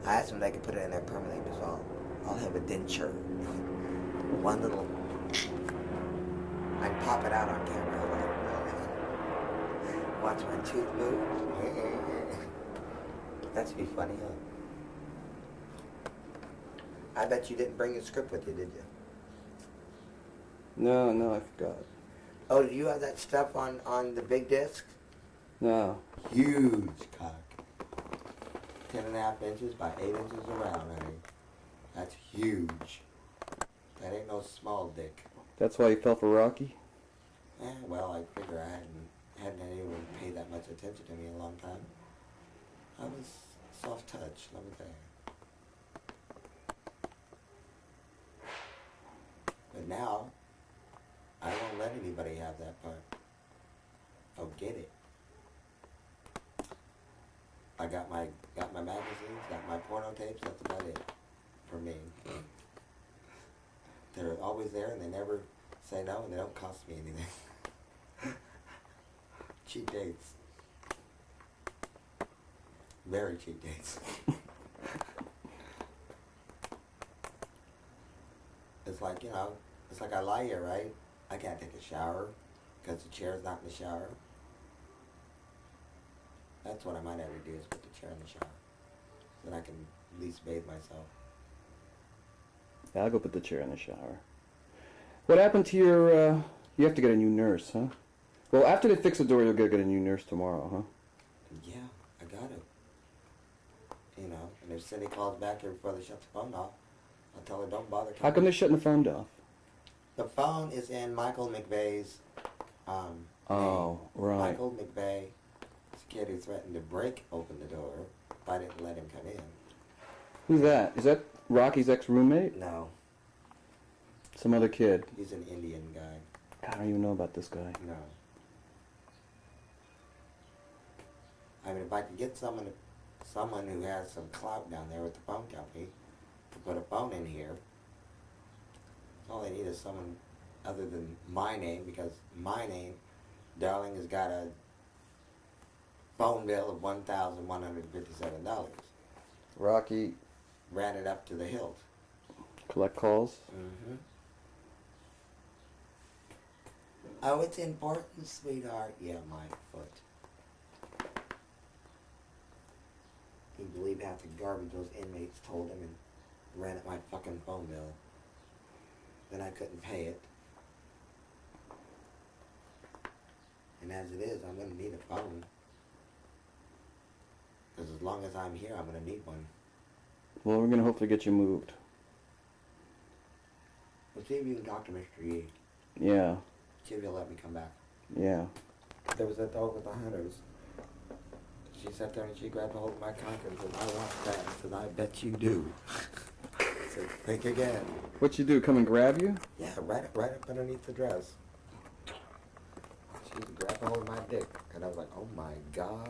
S11: I asked them if they could put it in there permanently, because I'll have a denture. One little... I can pop it out on camera. Watch my tooth move. That should be funny, huh? I bet you didn't bring your script with you, did you?
S2: No, I forgot.
S11: Oh, do you have that stuff on the big disc?
S2: No.
S11: Huge cock. 10.5 inches by 8 inches around, honey. That's huge. That ain't no small dick.
S2: That's why you fell for Rocky?
S11: Well, I figure I hadn't anyone pay that much attention to me in a long time. I was soft touch, let me tell you. But now, I won't let anybody have that part. Oh, get it. I got my magazines, got my porno tapes, that's about it for me. They're always there and they never say no and they don't cost me anything. Cheap dates. Very cheap dates. It's like, it's like I lie here, right? I can't take a shower because the chair's not in the shower. That's what I might ever do, is put the chair in the shower. So that I can at least bathe myself.
S2: Yeah, I'll go put the chair in the shower. What happened to your, you have to get a new nurse, huh? Well, after they fix the door, you'll get a new nurse tomorrow, huh?
S11: Yeah, I got it. And if Cindy calls back here before they shut the phone off, I'll tell her don't bother coming.
S2: How come they're shutting the phone off?
S11: The phone is in Michael McVeigh's
S2: Oh, right.
S11: Michael McVeigh, security threatened to break open the door if I didn't let him come in.
S2: Who's that? Is that Rocky's ex-roommate?
S11: No.
S2: Some other kid?
S11: He's an Indian guy.
S2: God, I don't even know about this guy.
S11: No. I mean, if I could get someone who has some clout down there with the phone company to put a phone in here, all they need is someone other than my name, because my name, darling, has got a phone bill of $1,157.
S2: Rocky.
S11: Ran it up to the hilt.
S2: Collect calls?
S11: Mm-hmm. Oh, it's important, sweetheart. Yeah, my foot. Can you believe half the garbage those inmates told him and ran up my fucking phone bill? Then I couldn't pay it. And as it is, I'm going to need a phone. Because as long as I'm here, I'm going to need one.
S2: Well, we're going to hopefully get you moved.
S11: We'll see if you can talk to Mr. Yee.
S2: Yeah.
S11: See if he'll let me come back.
S2: Yeah.
S11: There was that dog with the hunters. She sat there and she grabbed a hold of my cock and said, I want that. I said, I bet you do. I said, think again.
S2: What'd she do, come and grab you?
S11: Yeah, right up underneath the dress. She grabbed a hold of my dick. And I was like, oh my God.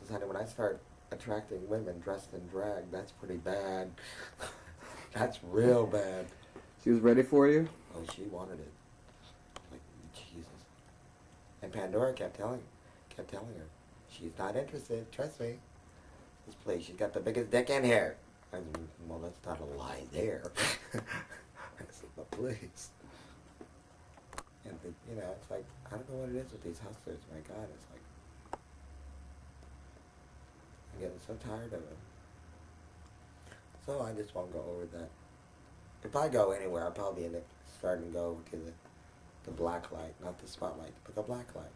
S11: Says, honey, when I start attracting women dressed in drag, that's pretty bad. That's real bad.
S2: She was ready for you?
S11: Oh, she wanted it. Like, Jesus. And Pandora kept telling her, she's not interested, trust me. This place, she's got the biggest dick in here. I said, well, that's not a lie there. I said, but please. And, it's like, I don't know what it is with these hustlers, my God. It's like, I'm getting so tired of it. So I just won't go over that. If I go anywhere, I'll probably end up starting to go over to the black light, not the spotlight, but the black light.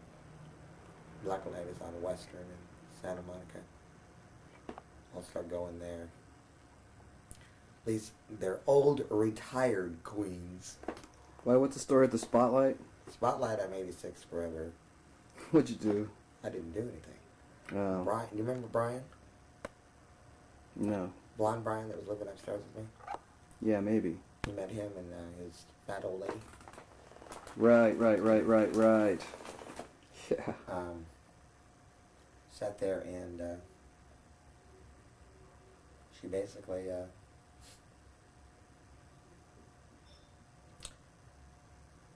S11: Black light is on Western in Santa Monica. I'll start going there. These, they're old retired queens.
S2: Why? What's the story at the Spotlight?
S11: Spotlight, I'm 86 forever.
S2: What'd you do?
S11: I didn't do anything.
S2: Oh.
S11: Brian, you remember Brian?
S2: No.
S11: Blonde Brian that was living upstairs with me?
S2: Yeah, maybe.
S11: You met him and his fat old lady?
S2: Right. Yeah.
S11: Sat there and she basically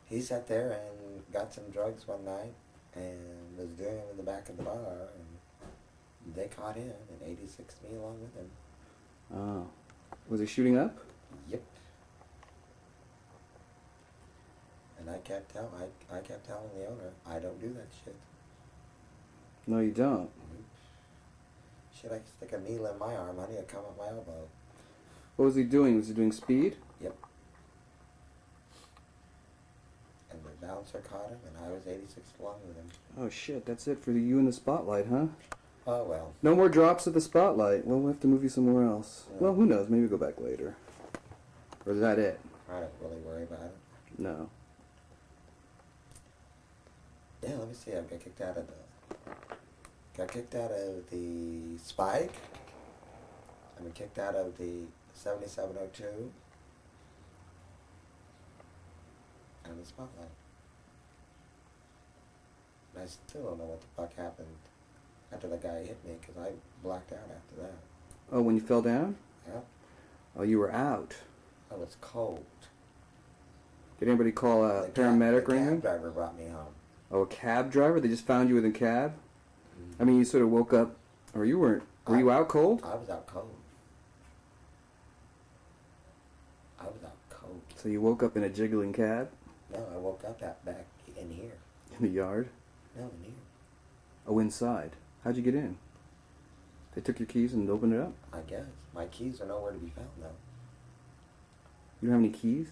S11: he sat there and got some drugs one night and was doing them in the back of the bar, and they caught him and 86 me along with him.
S2: Oh. Was he shooting up?
S11: Yep. And I kept telling the owner, I don't do that shit.
S2: No, you don't.
S11: Shit, I could stick a needle in my arm, honey, it'd come up my elbow.
S2: What was he doing? Was he doing speed?
S11: Yep. And the bouncer caught him, and I was 86 along with him.
S2: Oh shit, that's it for you in the Spotlight, huh?
S11: Oh, well.
S2: No more drops at the Spotlight. Well, we'll have to move you somewhere else.
S11: Yeah.
S2: Well, who knows? Maybe we'll go back later. Or is that it?
S11: I don't really worry about it.
S2: No.
S11: Yeah, let me see. I got kicked out of the Spike. I been kicked out of the 7702. And the Spotlight. And I still don't know what the fuck happened after the guy hit me, because I blacked out after that.
S2: Oh, when you fell down?
S11: Yeah.
S2: Oh, you were out.
S11: I was cold.
S2: Did anybody call a
S11: The
S2: paramedic or
S11: cab
S2: anything?
S11: driver brought me home.
S2: Oh, a cab driver? They just found you with a cab? I mean, you sort of woke up, or you weren't. Were you out cold?
S11: I was out cold. I was out cold.
S2: So you woke up in a jiggling cab?
S11: No, I woke up out back in here.
S2: In the yard?
S11: No, in here.
S2: Oh, inside. How'd you get in? They took your keys and opened it up?
S11: I guess. My keys are nowhere to be found, though.
S2: You don't have any keys?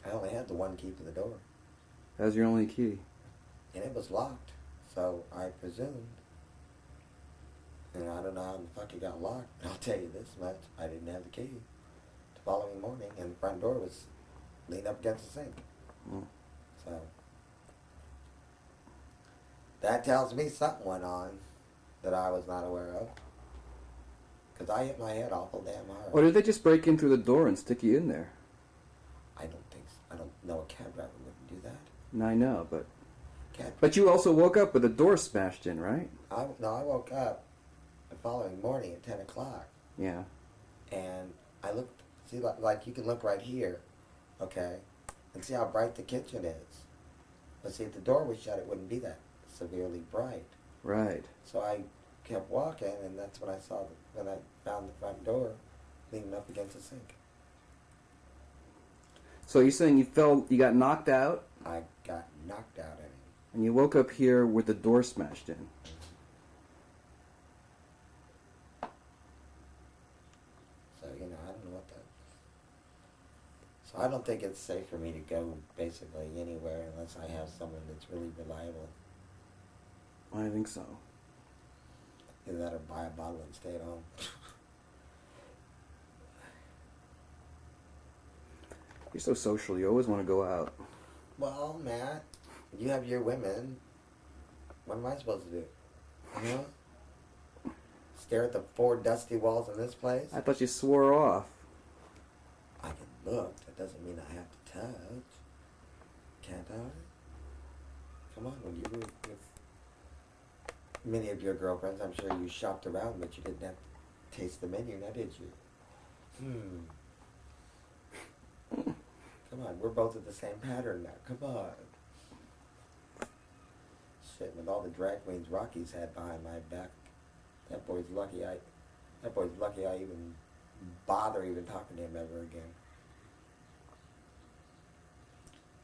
S11: I only had the one key to the door.
S2: That was your only key.
S11: And it was locked. So I presumed. And I don't know how the fuck it got locked. I'll tell you this much. I didn't have the key. The following morning, and the front door was leaned up against the sink.
S2: Mm.
S11: So that tells me something went on that I was not aware of. Because I hit my head awful damn hard.
S2: Or did they just break in through the door and stick you in there?
S11: I don't think so. I don't know a cab driver wouldn't do that.
S2: No, I know, but...
S11: Cab
S2: But you also woke up with the door smashed in, right?
S11: I woke up the following morning at 10 o'clock.
S2: Yeah.
S11: And I looked, see, like you can look right here, okay, and see how bright the kitchen is. But see, if the door was shut, it wouldn't be that severely bright.
S2: Right.
S11: So I kept walking, and that's when I when I found the front door leaning up against the sink.
S2: So you're saying you got knocked out,
S11: I got knocked out in it.
S2: and you woke up here with the door smashed in.
S11: So, I don't know what that... So I don't think it's safe for me to go basically anywhere unless I have someone that's really reliable.
S2: I think so.
S11: Either that or buy a bottle and stay at home.
S2: You're so social. You always want to go out.
S11: Well, Matt, you have your women. What am I supposed to do? You know? Stare at the 4 dusty walls in this place?
S2: I thought you swore off.
S11: I can look. That doesn't mean I have to touch. Can't I? Come on, when you were with many of your girlfriends, I'm sure you shopped around, but you didn't have to taste the menu, now did you? Come on, we're both at the same pattern now. Come on. Shit, with all the drag queens Rocky's had behind my back, that boy's lucky I even bother even talking to him ever again.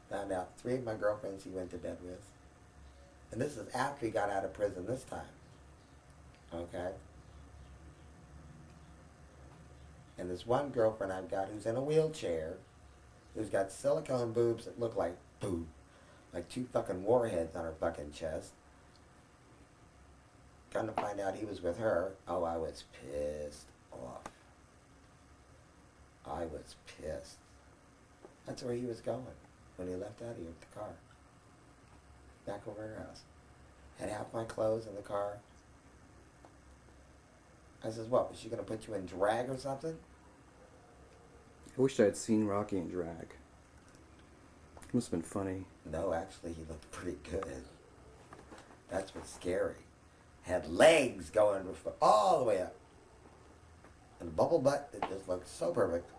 S11: Found out 3 of my girlfriends he went to bed with. And this is after he got out of prison this time. Okay? And this one girlfriend I've got who's in a wheelchair, who's got silicone boobs that look like like 2 fucking warheads on her fucking chest. Come to find out he was with her. Oh, I was pissed. off. I was pissed. That's where he was going when he left out of here with the car. Back over our house. Had half my clothes in the car. I says, what, was she going to put you in drag or something?
S2: I wish I had seen Rocky in drag. It must have been funny.
S11: No, actually, he looked pretty good. That's what's scary. Had legs going all the way up. And a bubble butt that just looked so perfect.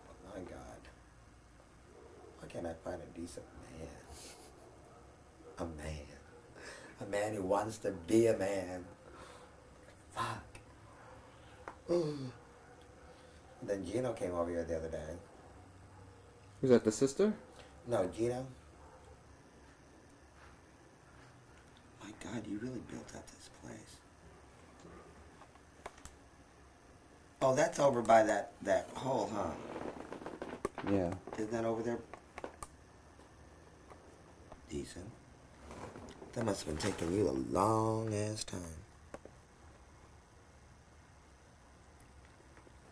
S11: But my God. Why can't I find a decent man? A man. A man who wants to be a man. Fuck. Ooh. Then Gino came over here the other day.
S2: Was that the sister?
S11: No, Gino. My God, you really built up this place. Oh, that's over by that hole, huh?
S2: Yeah.
S11: Isn't that over there? Decent. That must have been taking you a long ass time.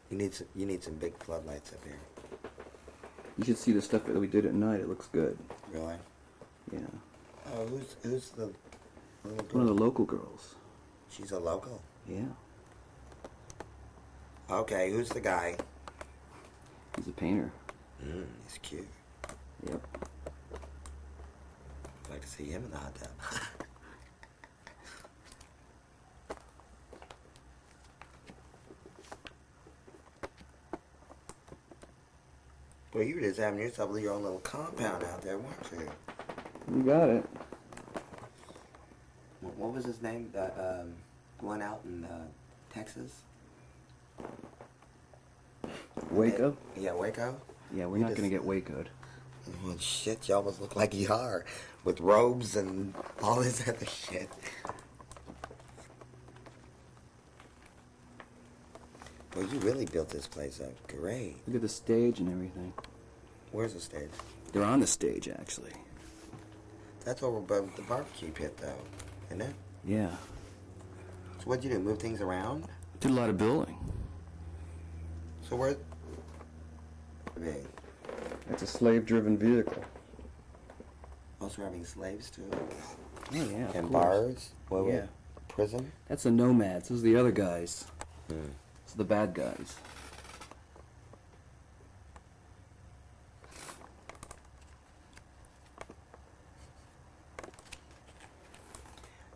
S11: You need some big floodlights up here.
S2: You should see the stuff that we did at night. It looks good.
S11: Really?
S2: Yeah.
S11: Oh, who's the little girl?
S2: One of the local girls.
S11: She's a local?
S2: Yeah.
S11: Okay, who's the guy?
S2: He's a painter.
S11: He's cute.
S2: Yep.
S11: I'd like to see him in the hot tub. Well, you were just having yourself your own little compound out there, weren't you?
S2: You got it.
S11: What was his name? The one out in Texas?
S2: Waco?
S11: Yeah, Waco?
S2: Yeah, we're not going to get Waco'd.
S11: Well, shit, you almost look like you are. With robes and all this other shit. Well, you really built this place up. Great.
S2: Look at the stage and everything.
S11: Where's the stage?
S2: They're on the stage, actually.
S11: That's over by the barbecue pit, though, isn't it?
S2: Yeah.
S11: So what'd you do, move things around?
S2: Did a lot of building.
S11: So where...
S2: It's a slave-driven vehicle.
S11: Also having slaves, too?
S2: Yeah, yeah.
S11: And bars? What,
S2: yeah.
S11: Prison?
S2: That's the nomads. Those are the other guys. It's the bad guys.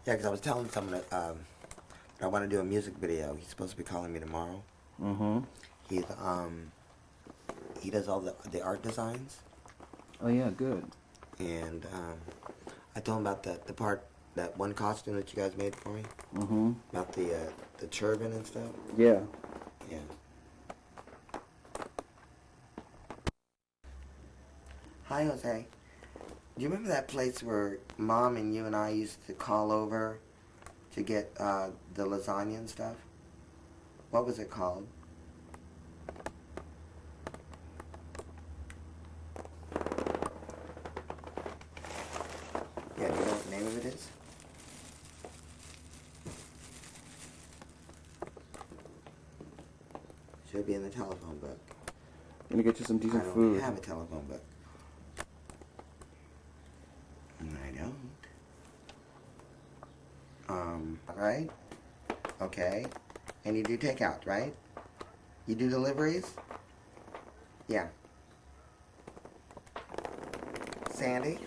S11: Yeah, because I was telling someone that I want to do a music video. He's supposed to be calling me tomorrow.
S2: Mm-hmm.
S11: He does all the art designs.
S2: Oh, yeah, good.
S11: And I told him about the part, that one costume that you guys made for me.
S2: Mm-hmm.
S11: About the turban and stuff.
S2: Yeah.
S11: Yeah. Hi, Jose. Do you remember that place where Mom and you and I used to call over to get the lasagna and stuff? What was it called? Yeah, do you know what the name of it is? Should be in the telephone book.
S2: I'm gonna get you some decent
S11: I don't
S2: food.
S11: have a telephone book. I don't. Right? Okay. And you do takeout, right? You do deliveries? Yeah. Sandy?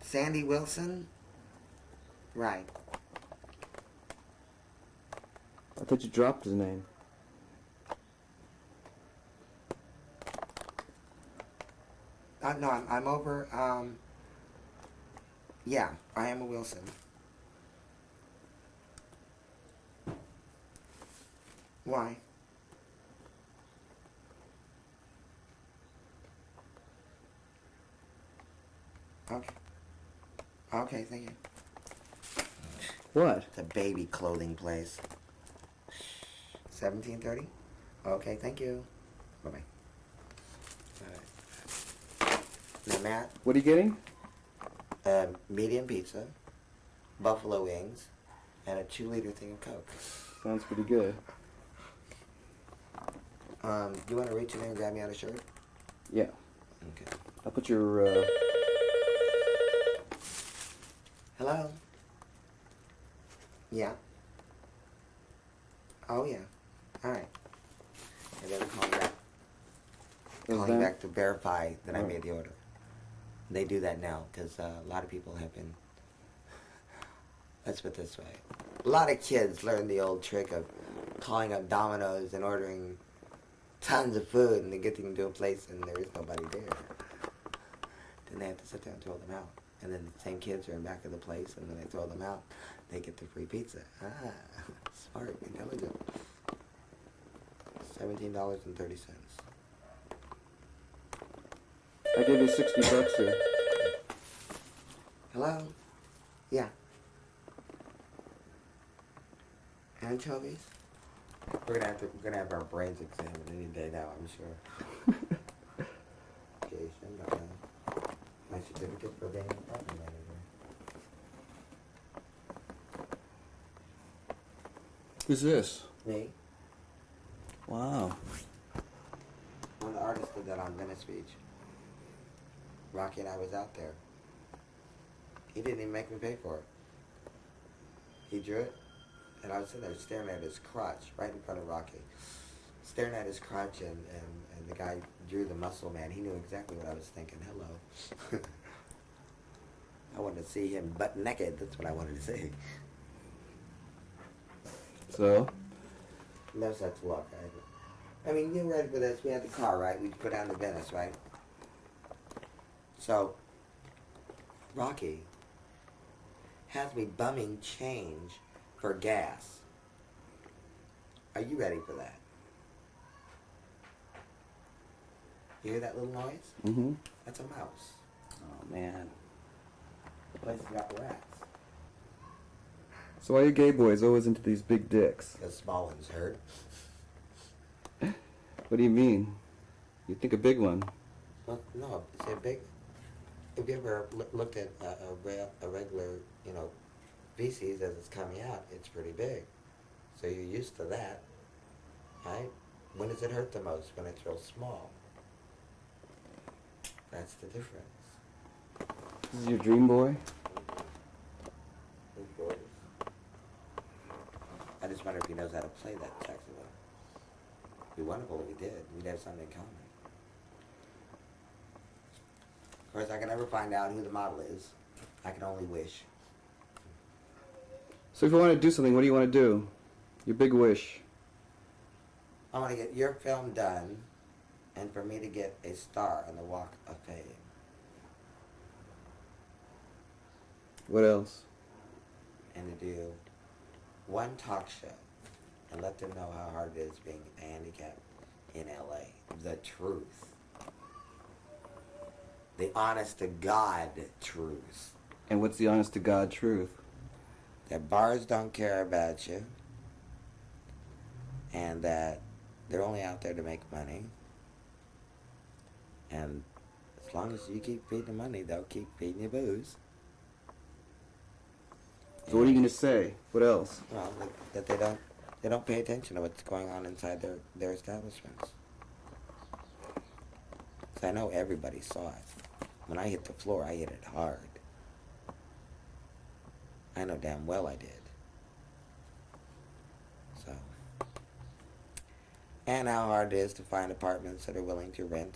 S11: Sandy Wilson? Right.
S2: I thought you dropped his name.
S11: No, I'm over, yeah, I am a Wilson. Why? Okay. Okay, thank you.
S2: What?
S11: It's a baby clothing place. 17:30? Okay, thank you. Bye-bye. Now, Matt?
S2: What are you getting?
S11: Medium pizza, buffalo wings, and a 2-liter thing of Coke.
S2: Sounds pretty good.
S11: You want to reach in there and grab me out a shirt?
S2: Yeah.
S11: Okay.
S2: I'll put your,
S11: Hello? Yeah. Oh, yeah. All right. And then call me back.
S2: What's
S11: Calling
S2: that?
S11: back to verify that I
S2: Oh.
S11: made the order. They do that now because a lot of people have been. Let's put it this way: a lot of kids learn the old trick of calling up Domino's and ordering tons of food, and they get them to a place and there is nobody there. Then they have to sit there and throw them out. And then the same kids are in back of the place, and when they throw them out, they get the free pizza. Ah, smart, intelligent. $17.30.
S2: I gave you $60 here.
S11: Hello? Yeah. Anchovies? We're gonna have our brains examined any day now, I'm sure. Jason, my certificate for being a department manager.
S2: Who's this?
S11: Me?
S2: Wow.
S11: One of the artists did that on Venice Beach. Rocky and I was out there. He didn't even make me pay for it. He drew it, and I was sitting there staring at his crotch right in front of Rocky. Staring at his crotch, and the guy drew the muscle man. He knew exactly what I was thinking. Hello. I wanted to see him butt naked. That's what I wanted to see.
S2: So?
S11: No such luck. I mean, you ready for this? We had the car, right? We'd go down to Venice, right? So, Rocky has me bumming change for gas. Are you ready for that? You hear that little noise?
S2: Mm-hmm.
S11: That's a mouse.
S2: Oh, man.
S11: The place has got rats.
S2: So why are you gay boys always into these big dicks?
S11: The small ones hurt.
S2: What do you mean? You think a big one?
S11: Well, no, it's a big... Have you ever looked at a regular, feces as it's coming out? It's pretty big. So you're used to that, right? When does it hurt the most? When it's real small. That's the difference.
S2: This is your dream boy?
S11: He's gorgeous. I just wonder if he knows how to play that saxophone. It'd be wonderful if he did. We'd have something in common. Of course, I can never find out who the model is. I can only wish.
S2: So if you want to do something, what do you want to do? Your big wish.
S11: I want to get your film done, and for me to get a star on the Walk of Fame.
S2: What else?
S11: And to do one talk show and let them know how hard it is being handicapped in LA. The truth. The honest to God truth.
S2: And what's the honest to God truth?
S11: That bars don't care about you, and that they're only out there to make money, and as long as you keep feeding them money, they'll keep feeding you booze.
S2: So what are you going to say? What else?
S11: Well, that they don't pay attention to what's going on inside their establishments. 'Cause I know everybody saw it. When I hit the floor, I hit it hard. I know damn well I did. So. And how hard it is to find apartments that are willing to rent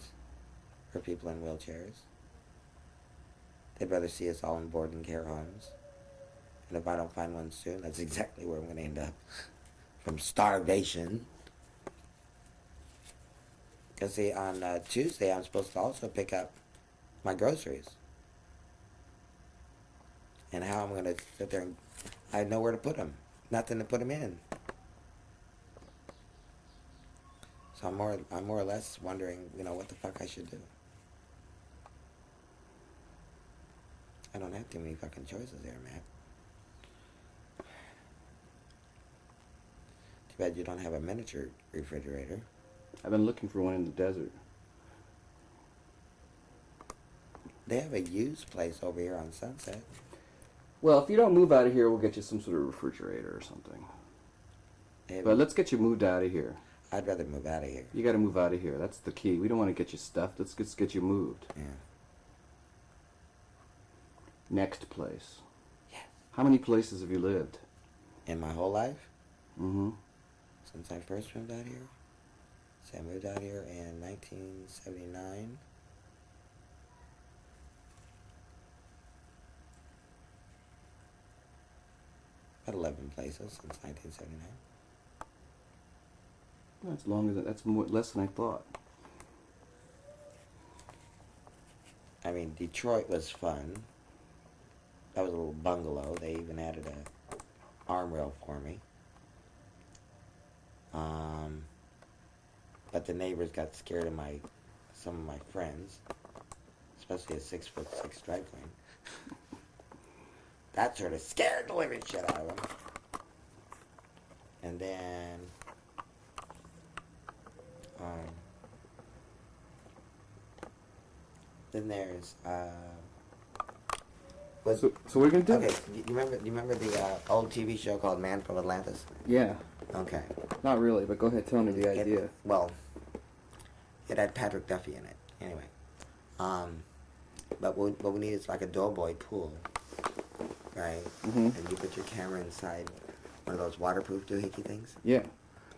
S11: for people in wheelchairs. They'd rather see us all in board and care homes. And if I don't find one soon, that's exactly where I'm going to end up. From starvation. Because see, on Tuesday, I'm supposed to also pick up my groceries. And how I'm going to sit there and... I had nowhere to put them. Nothing to put them in. So I'm more or less wondering, what the fuck I should do. I don't have too many fucking choices there, man. Too bad you don't have a miniature refrigerator.
S2: I've been looking for one in the desert.
S11: They have a used place over here on Sunset.
S2: Well, if you don't move out of here, we'll get you some sort of refrigerator or something. But let's get you moved out of here.
S11: I'd rather move out of here.
S2: You got to move out of here. That's the key. We don't want to get you stuffed. Let's just get you moved.
S11: Yeah.
S2: Next place.
S11: Yes.
S2: How many places have you lived?
S11: In my whole life?
S2: Mm-hmm.
S11: Since I first moved out here? So I moved out here in 1979. About 11 places since 1979.
S2: That's longer than that's more, less than I thought.
S11: I mean, Detroit was fun. That was a little bungalow. They even added a arm rail for me. But the neighbors got scared of some of my friends, especially a 6'6" drag queen. That sort of scared the living shit out of them. And then, there's,
S2: So what are we gonna do?
S11: Okay, you remember the old TV show called Man from Atlantis?
S2: Yeah.
S11: Okay.
S2: Not really, but go ahead. Tell me the idea.
S11: Well, it had Patrick Duffy in it. Anyway, but what we need is like a doughboy pool, right?
S2: Mm-hmm.
S11: And you put your camera inside one of those waterproof doohickey things.
S2: Yeah.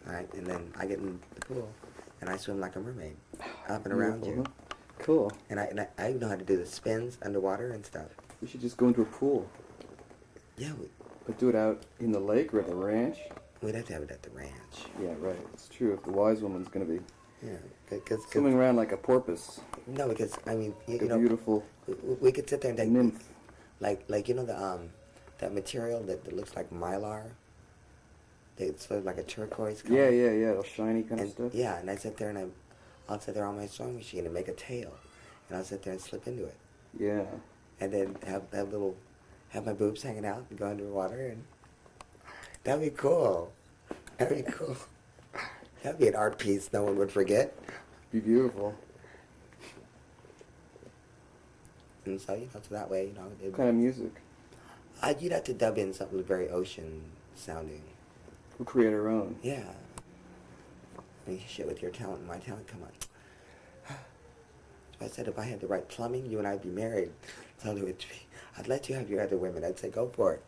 S11: Right, and then I get in the pool, and I swim like a mermaid, up and around you.
S2: Cool.
S11: And I know how to do the spins underwater and stuff.
S2: We should just go into a pool.
S11: Yeah.
S2: But do it out in the lake or at the ranch?
S11: We'd have to have it at the ranch.
S2: Yeah, right. It's true. If the wise woman's going to be
S11: swimming
S2: around like a porpoise.
S11: No, because, I mean, you
S2: like
S11: know.
S2: A beautiful
S11: we could sit there and take.
S2: Nymph.
S11: Like you know, that material that looks like mylar? It's sort of like a turquoise color.
S2: Yeah. Little shiny kind of stuff.
S11: Yeah, and I sit there and I'll sit there on my sewing machine and make a tail. And I'll sit there and slip into it.
S2: Yeah.
S11: And then have my boobs hanging out and go underwater, and that'd be cool. That'd be cool. That'd be an art piece no one would forget.
S2: Be beautiful.
S11: And so, so that way,
S2: What kind of music?
S11: You'd have to dub in something very ocean sounding.
S2: We'll create our own.
S11: Yeah. I mean, shit, with your talent and my talent, come on. So I said if I had the right plumbing, you and I'd be married. So it would be, I'd let you have your other women. I'd say, go for it.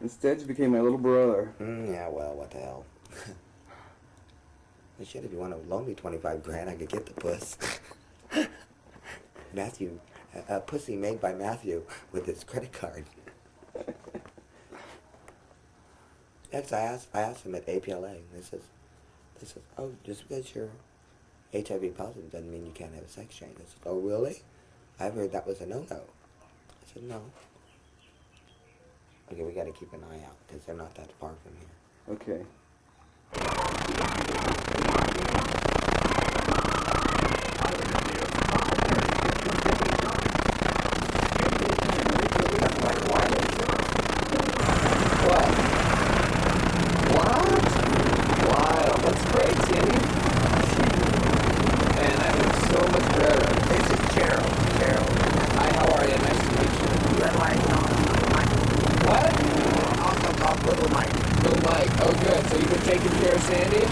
S2: Instead, you became my little brother.
S11: Yeah, well, what the hell. Well, shit, if you want to loan me 25 grand, I could get the puss. Matthew, a pussy made by Matthew with his credit card. Yes, I asked him at APLA. They says, oh, just because you're HIV positive doesn't mean you can't have a sex change. I said, oh, really? I've heard that was a no-no. I said, no. Okay, we got to keep an eye out because they're not that far from here.
S2: Okay. Sandie?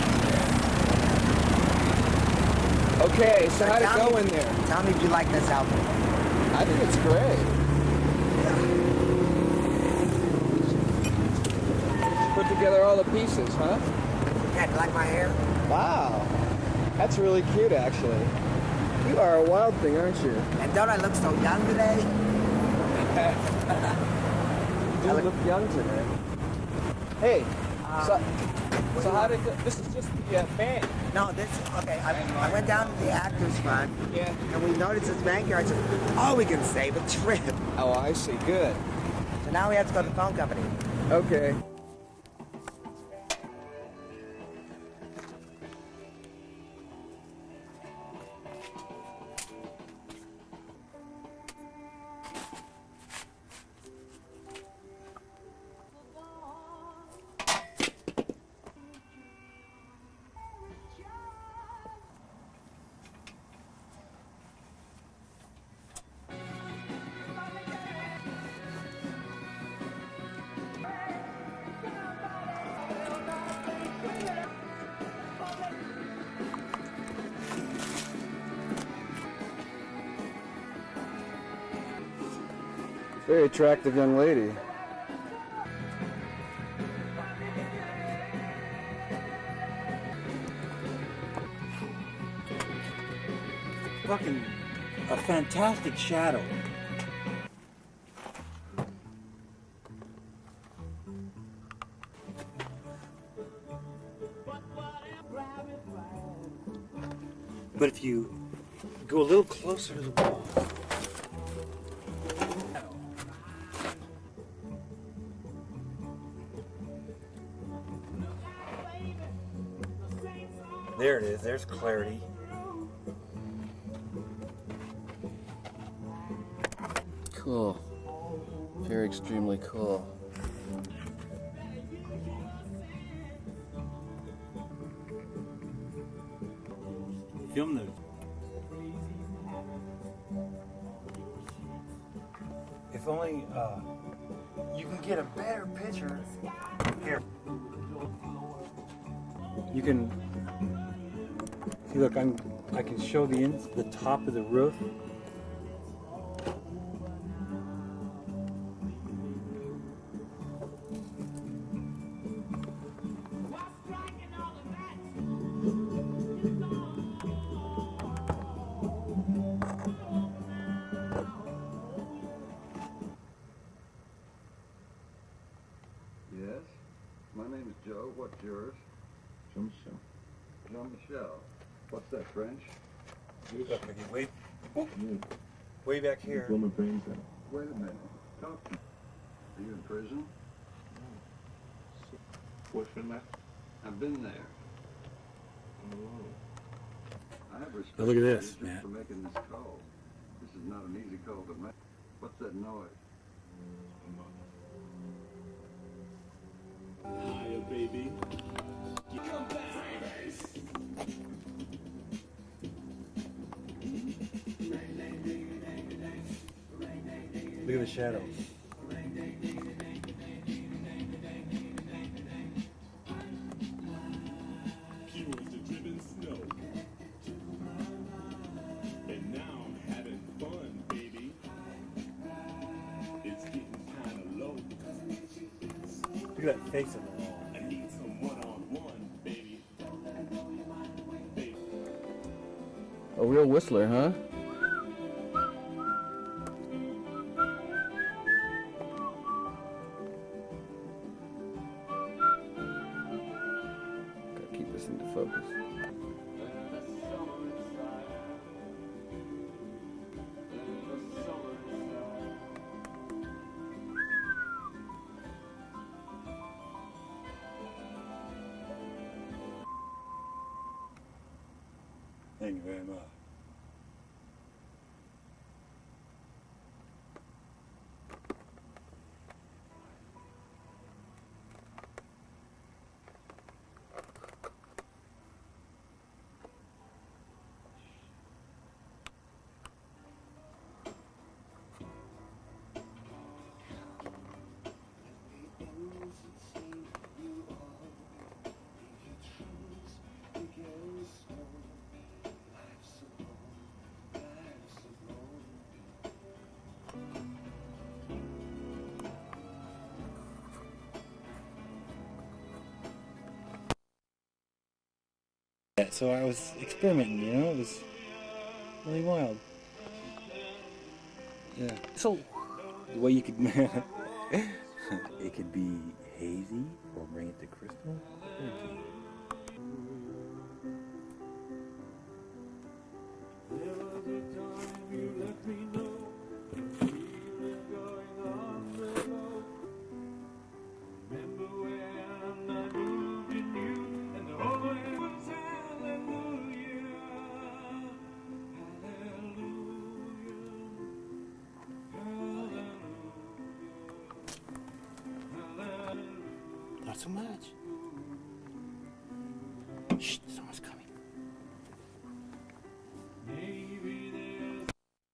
S2: Okay, so how'd it go in there?
S11: Tell me if you like this outfit.
S2: I think it's great. Put together all the pieces, huh?
S11: Yeah, do you like my hair?
S2: Wow. That's really cute, actually. You are a wild thing, aren't you?
S11: And don't I look so young today?
S2: You look young today. Hey, so how did this is just the band?
S11: No, okay, I went down to the actors fund.
S2: Yeah.
S11: And we noticed this bank here. I said, oh, we can save a trip.
S2: Oh, I see. Good.
S11: So now we have to go to the phone company.
S2: Okay. Very attractive young lady.
S14: Fucking a fantastic shadow. But if you go a little closer to the wall, there it is, there's clarity.
S2: Cool. Very extremely cool.
S14: Film the. If only you can get a better picture here. You can see. Look, I can show the top of the roof.
S5: Yes? My name is Joe. What's yours?
S9: Jean-Michel.
S5: Jean-Michel. What's that, French?
S14: Way back here.
S5: Wait a minute. Talk to me. Are you in prison? I've been there. I have respect
S14: Now look at
S5: for you
S14: this,
S5: just
S14: Matt.
S5: for making this call. This is not an easy call to make. What's that noise?
S9: Hiya, baby.
S14: Look at the shadows.
S9: She was the driven snow. And now I'm having fun, baby. It's getting kind of low.
S14: Look at that face on the wall.
S9: I need some one-on-one, baby.
S2: A real whistler, huh? Gotta keep this into focus.
S14: Thank you very much. So I was experimenting, you know, it was really wild. Yeah. So the way you could it could be hazy or bring it to crystal. Not so much. Shh, someone's coming.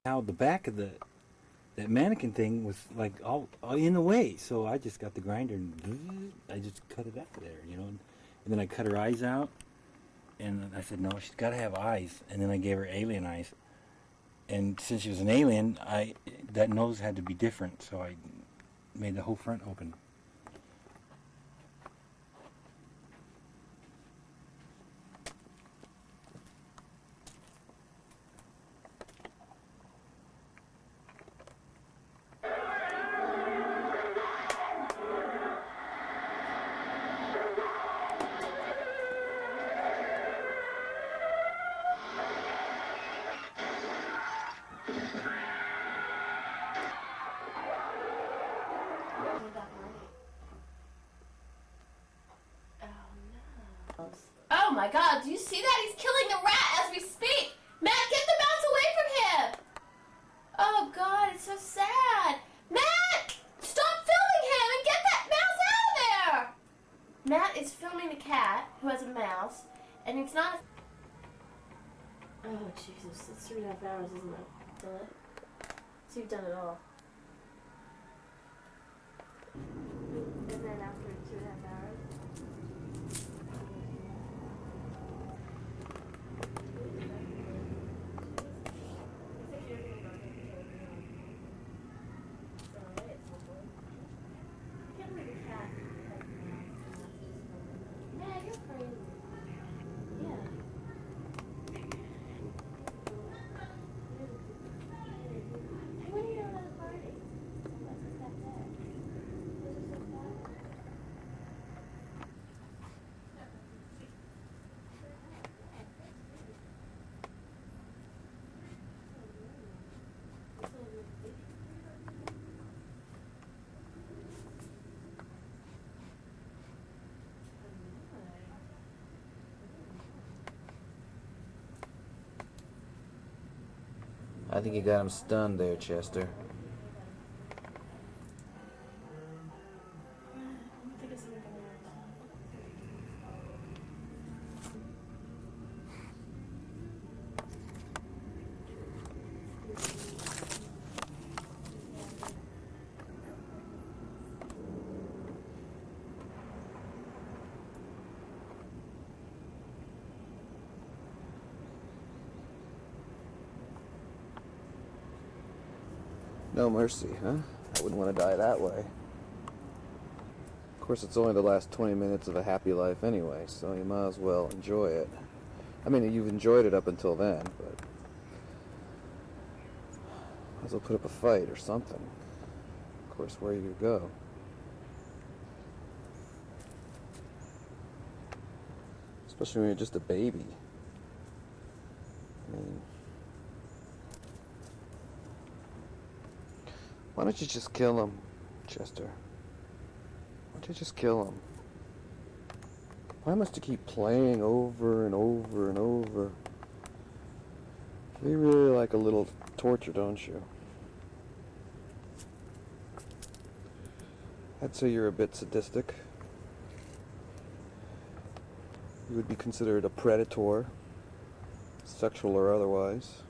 S14: Now the back of that mannequin thing was like all in the way, so I just got the grinder and I just cut it out of there, you know. And then I cut her eyes out, and I said no, she's got to have eyes. And then I gave her alien eyes, And since she was an alien, that nose had to be different, so I made the whole front open.
S13: Oh my god, do you see that? He's killing the rat as we speak! Matt, get the mouse away from him! Oh god, it's so sad! Matt! Stop filming him and get that mouse out of there! Matt is filming the cat, who has a mouse, and it's not a... Oh Jesus, it's 3.5 hours, isn't it? Done it? So you've done it all. And then after 2.5 hours...
S2: I think you got him stunned there, Chester. No mercy, huh? I wouldn't want to die that way. Of course, it's only the last 20 minutes of a happy life anyway, so you might as well enjoy it. I mean, you've enjoyed it up until then, but might as well put up a fight or something. Of course, where are you going to go? Especially when you're just a baby. I mean... Why don't you just kill him, Chester? Why don't you just kill him? Why must you keep playing over and over and over? You really like a little torture, don't you? I'd say you're a bit sadistic. You would be considered a predator, sexual or otherwise.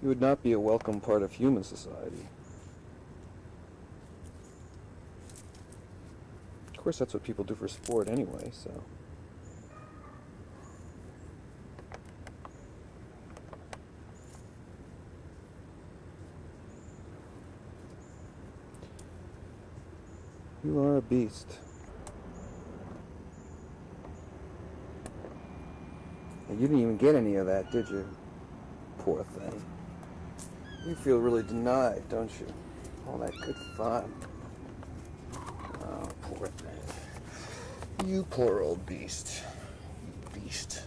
S2: You would not be a welcome part of human society. Of course, that's what people do for sport anyway, so... You are a beast. And you didn't even get any of that, did you? Poor thing. You feel really denied, don't you? All that good fun. Oh, poor thing. You poor old beast. You beast.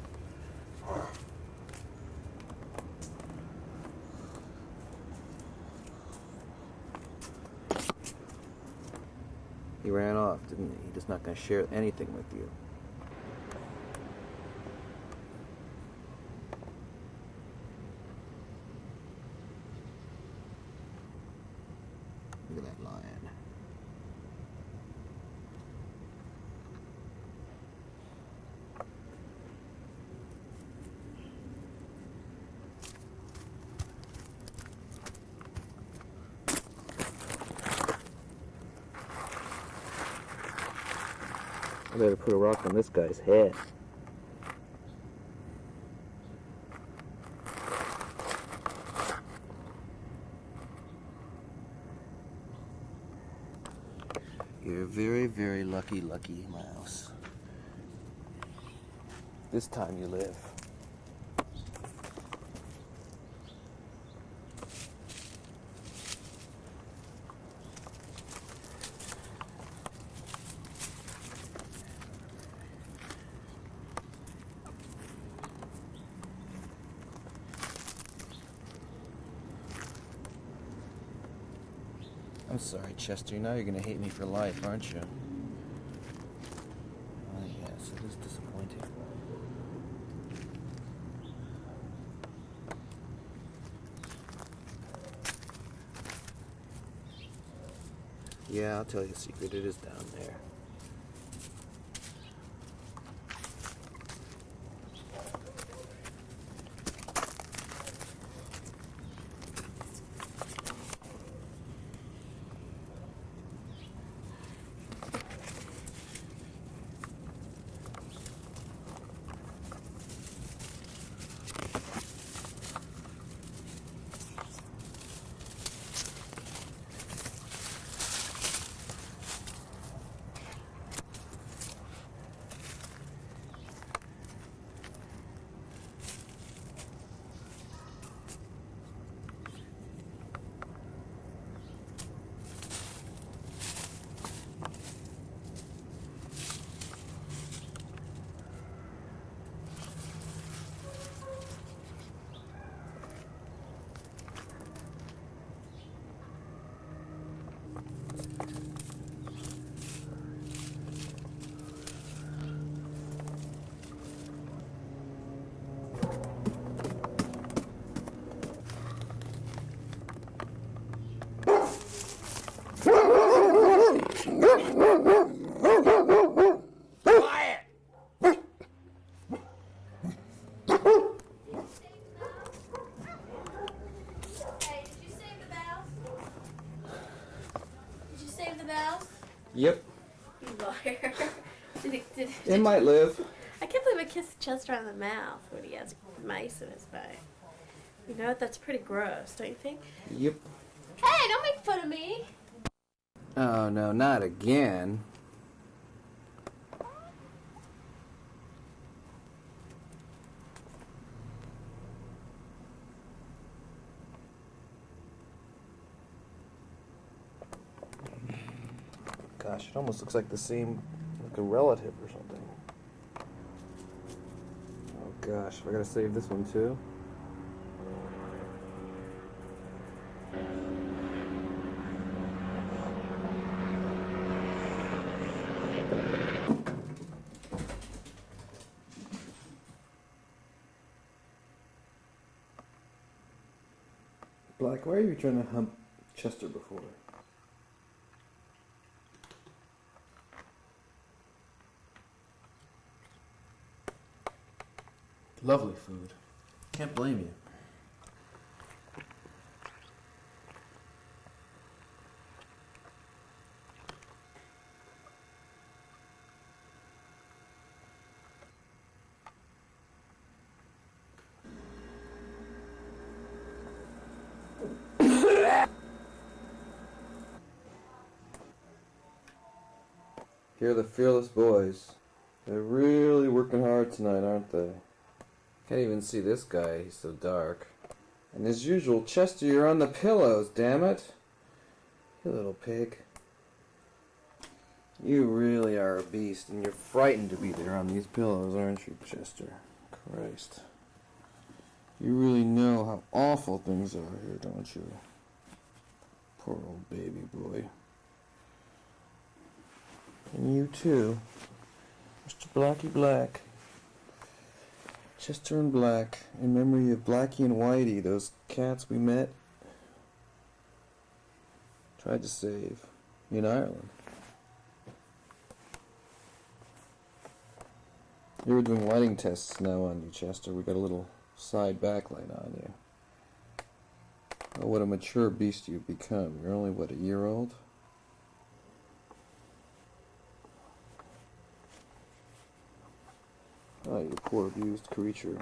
S2: He ran off, didn't he? He's just not going to share anything with you. Look at that lion. I better put a rock on this guy's head. very, very lucky mouse. This time you live. I'm sorry, Chester. Now you're gonna hate me for life, aren't you? Oh, yes, it is disappointing. Yeah, I'll tell you a secret. It is down there. Yep.
S13: You liar.
S2: It might live.
S13: I can't believe I kissed Chester on the mouth when he has mice in his bag. You know what? That's pretty gross, don't you think?
S2: Yep.
S13: Hey, don't make fun of me.
S2: Oh, no, not again. Gosh, it almost looks like the same, like a relative or something. Oh gosh, I gotta save this one too. Black, why are you trying to hump Chester before? Lovely food. Can't blame you. Here are the fearless boys. They're really working hard tonight, aren't they? Can't even see this guy, he's so dark. And as usual, Chester, you're on the pillows, damn it. You little pig. You really are a beast, and you're frightened to be there on these pillows, aren't you, Chester? Christ. You really know how awful things are here, don't you? Poor old baby boy. And you too, Mr. Blackie Black. Chester and Black, in memory of Blackie and Whitey, those cats we met, tried to save in Ireland. You were doing lighting tests now on you, Chester. We got a little side backlight on you. Oh, what a mature beast you've become. You're only, what, a year old? Oh, you poor abused creature.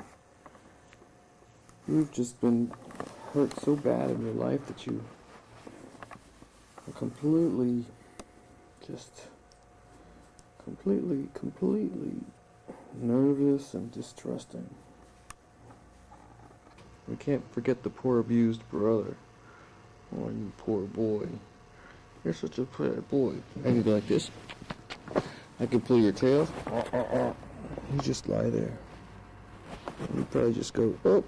S2: You've just been hurt so bad in your life that you are completely just completely nervous and distrusting. We can't forget the poor abused brother. Oh, you poor boy. You're such a bad boy. I could go like this. I could pull your tail. You just lie there. You probably just go, oh.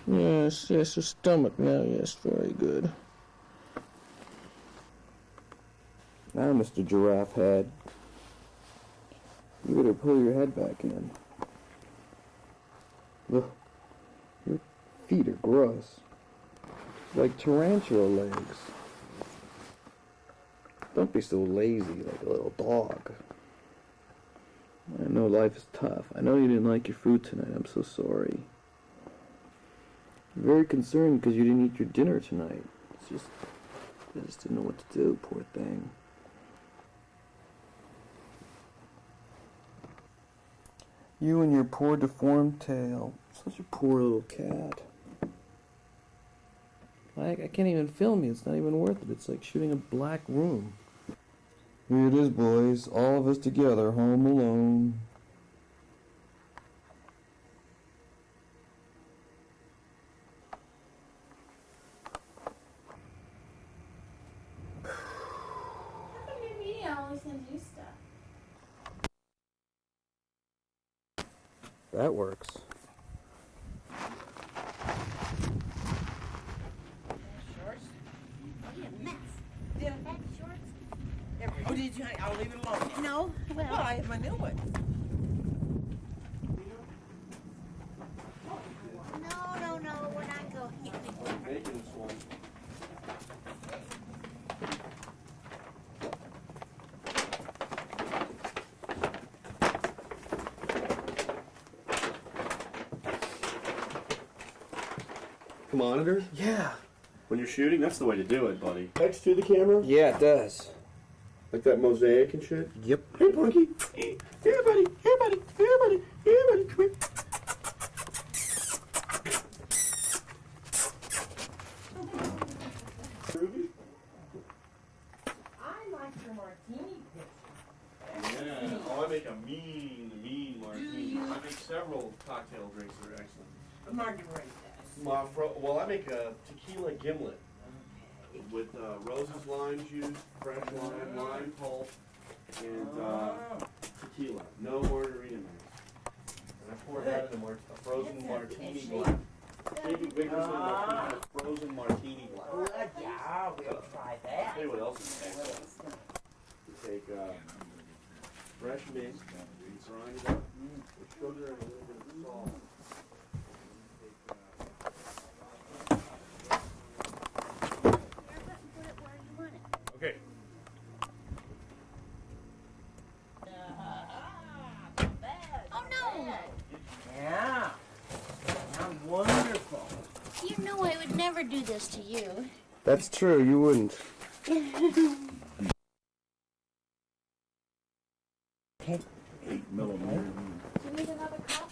S2: Yes, your stomach now, yes, very good. Now, Mr. Giraffe Head, you better pull your head back in. Look, your feet are gross. Like tarantula legs. Don't be so lazy like a little dog. I know life is tough. I know you didn't like your food tonight. I'm so sorry. I'm very concerned because you didn't eat your dinner tonight. I just didn't know what to do, poor thing. You and your poor deformed tail. Such a poor little cat. I can't even film you. It's not even worth it. It's like shooting a black room. Here it is, boys. All of us together, home alone.
S13: How come your media always sends you stuff?
S2: That works.
S15: Oh, did you? I'll leave it alone. No. Well, I have my new one.
S10: No, we're not going.
S9: Making this one.
S16: Monitor?
S2: Yeah.
S16: When you're shooting, that's the way to do it, buddy. Next to the camera?
S2: Yeah, it does.
S16: Like that mosaic and shit?
S2: Yep.
S16: Hey, Punky. Here, buddy. Here, buddy. Here, buddy. Here, buddy. Come here.
S15: I like your martini picture.
S16: Yeah. Oh, I make a mean martini. I make several cocktail drinks that are excellent.
S15: A margarita.
S16: Well, I make a tequila gimlet with Rose's lime juice, fresh lime pulp, and tequila. No margarita mix. And I pour that in a frozen martini glass. Big Victor's frozen martini glass.
S15: Good, yeah, we'll try that.
S16: I'll tell you what else is excellent. You take fresh mint, you grind it up with sugar and a little bit of salt. Okay.
S10: Oh no!
S15: Yeah. Sounds wonderful.
S10: You know I would never do this to you.
S2: That's true, you wouldn't.
S15: Okay.
S9: 8 millimeter.
S10: Do you need another cup?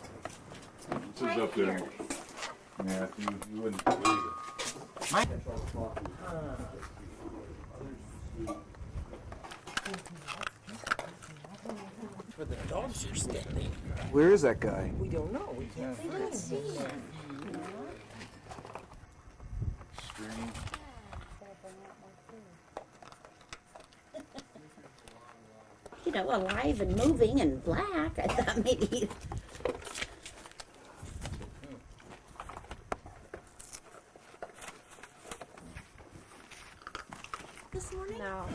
S9: This is up there. Yeah, you wouldn't believe it.
S15: My for the dogs are standing.
S2: Where is that guy?
S15: We don't know. We can't
S10: They don't see him. You know, alive and moving and black. I thought maybe. This morning? No.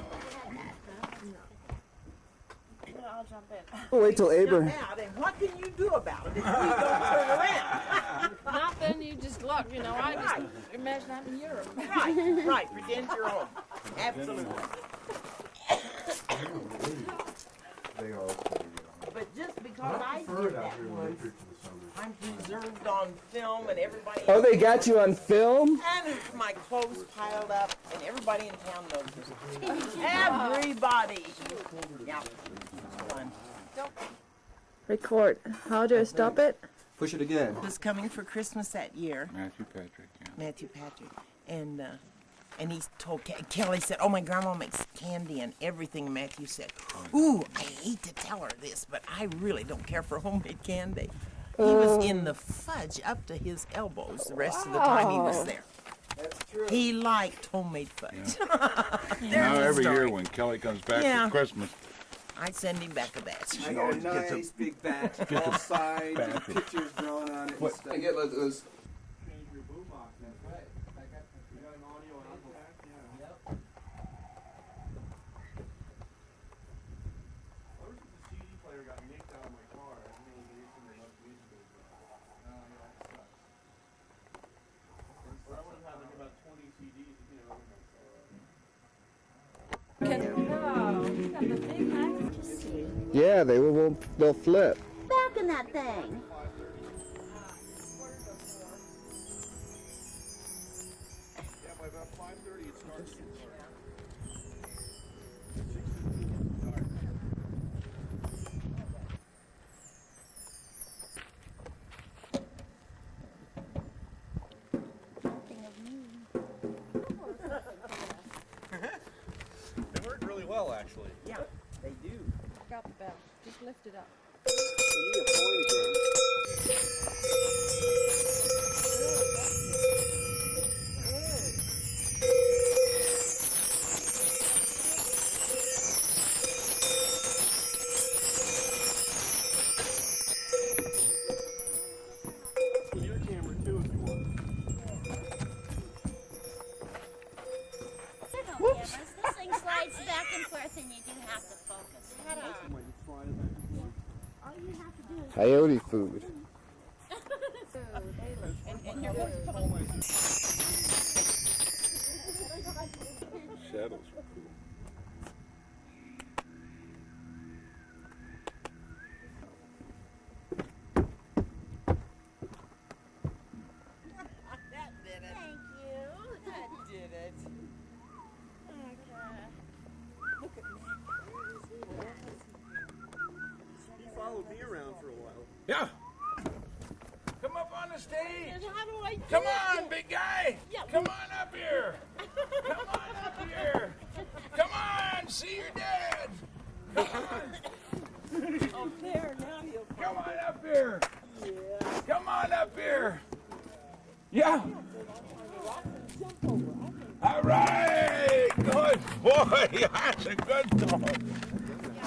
S13: I'll jump in.
S2: Oh, wait till Abraham.
S15: Out, and what can you do about it if we don't turn around?
S13: Nothing, you just look, you know, I just imagine I'm in Europe.
S15: Right, pretend you're home. Absolutely.
S9: They are okay.
S15: But just because I did that once, I'm preserved on film and everybody
S2: Oh, they got you on film?
S15: and my clothes piled up and everybody in town knows it. Everybody. Yeah. It's fun.
S12: Record. How do I stop it?
S2: Push it again.
S15: Was coming for Christmas that year,
S9: Matthew Patrick, yeah.
S15: Matthew Patrick, and And he told Kelly said, "Oh, my grandma makes candy and everything." And Matthew said, "Ooh, I hate to tell her this, but I really don't care for homemade candy." He was in the fudge up to his elbows the rest of the time he was there.
S2: That's true.
S15: He liked homemade fudge.
S17: Now every year when Kelly comes back for Christmas,
S15: I send him back a batch.
S2: I got a nice big batch, all sides, and pictures drawn on it and stuff. I get those. Yeah, they'll flip.
S10: Back in that thing.
S16: They work really well, actually.
S15: Yeah, they do.
S12: Got the bell. Just lift it up.
S16: Your camera too, if you want.
S10: Whoops. This thing slides back and forth and you do have to focus. Head on. All you have to do is...
S2: Coyote food.
S10: and you're going to...
S17: shadows are cool.
S15: That did it.
S10: Thank you.
S15: That did it.
S10: Okay.
S15: Look at me.
S16: He followed me around for a while.
S17: Yeah. Come up on the stage.
S15: How do I do
S17: Come
S15: it?
S17: on, big guy.
S15: Yeah.
S17: Come on up here. Come on up here. Come on, see your dad. Come on.
S15: Oh, there, now you'll
S17: Come on up here.
S15: Yeah.
S17: Come on up here. Yeah. All right. Good boy. That's a good throw.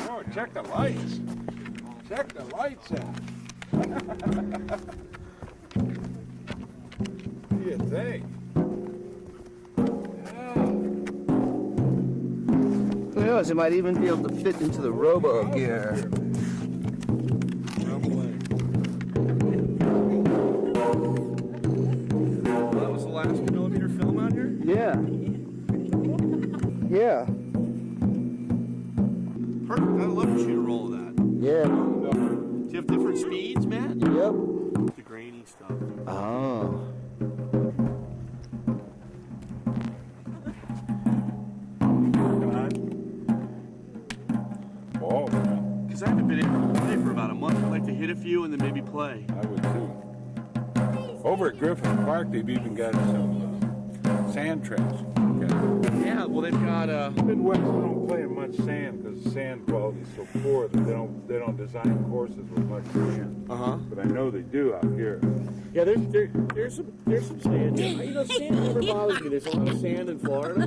S17: Oh, check the lights. Check the lights out. What do you think?
S2: Who knows? It might even be able to fit into the robo gear.
S16: That was the last millimeter film out here?
S2: Yeah. Yeah.
S16: Perfect. I'd love to shoot a roll of that.
S2: Yeah.
S16: Do you have different speeds, Matt?
S2: Yep.
S16: The grainy stuff.
S2: Oh.
S17: Oh, man.
S16: Because I haven't been able to play for about a month. I'd like to hit a few and then maybe play.
S17: I would too. Over at Griffin Park, they've even got some sand trails. Okay.
S16: Yeah, well, they've got
S17: Midwest, they don't play in much sand because the sand quality is so poor that they don't design courses with much sand. But I know they do out here.
S16: Yeah, there's some sand. You know, sand never bothers me. There's a lot of sand in Florida,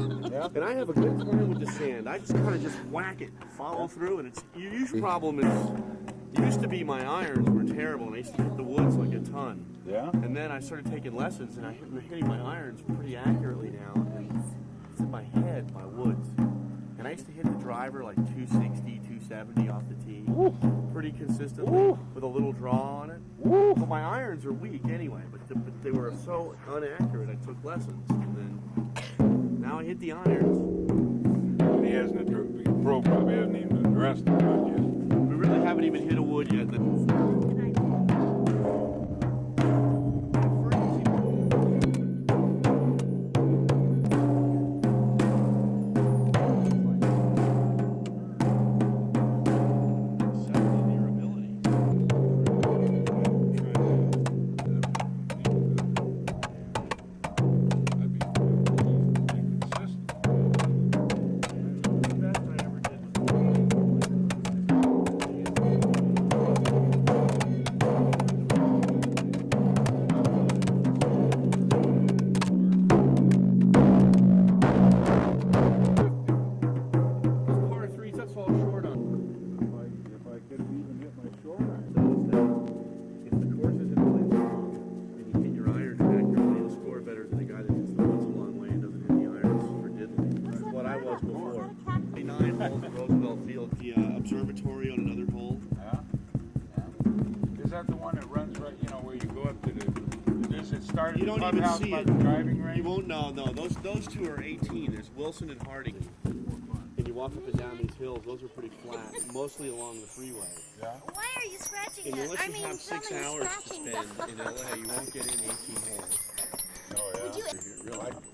S16: and I have a good plan with the sand. I just kind of just whack it, follow through, and it's your usual problem is used to be my irons were terrible, and I used to hit the woods like a ton.
S17: Yeah.
S16: And then I started taking lessons, and I'm hitting my irons pretty accurately now. And it's in my head, my woods. And I used to hit the driver like 260, 270 off the tee, pretty consistently, with a little draw on it. But my irons are weak anyway, but they were so inaccurate, I took lessons. And then now I hit the irons.
S17: He hasn't, the pro probably hasn't even addressed the wood yet.
S16: We really haven't even hit a wood yet.
S17: that the one that runs right, you know, where you go up to the, does it start at
S16: You
S17: the
S16: don't even
S17: clubhouse
S16: see
S17: by
S16: it.
S17: the driving range?
S16: You won't know. No, those two are 18. There's Wilson and Harding. And you walk up and down these hills. Those are pretty flat, mostly along the freeway.
S17: Yeah.
S10: Why are you scratching
S16: And
S10: it?
S16: unless
S10: I
S16: you
S10: mean,
S16: have 6
S10: filming
S16: hours to
S10: scratching.
S16: spend in LA, you won't get in 18 holes.
S17: Oh, yeah.
S10: Would you-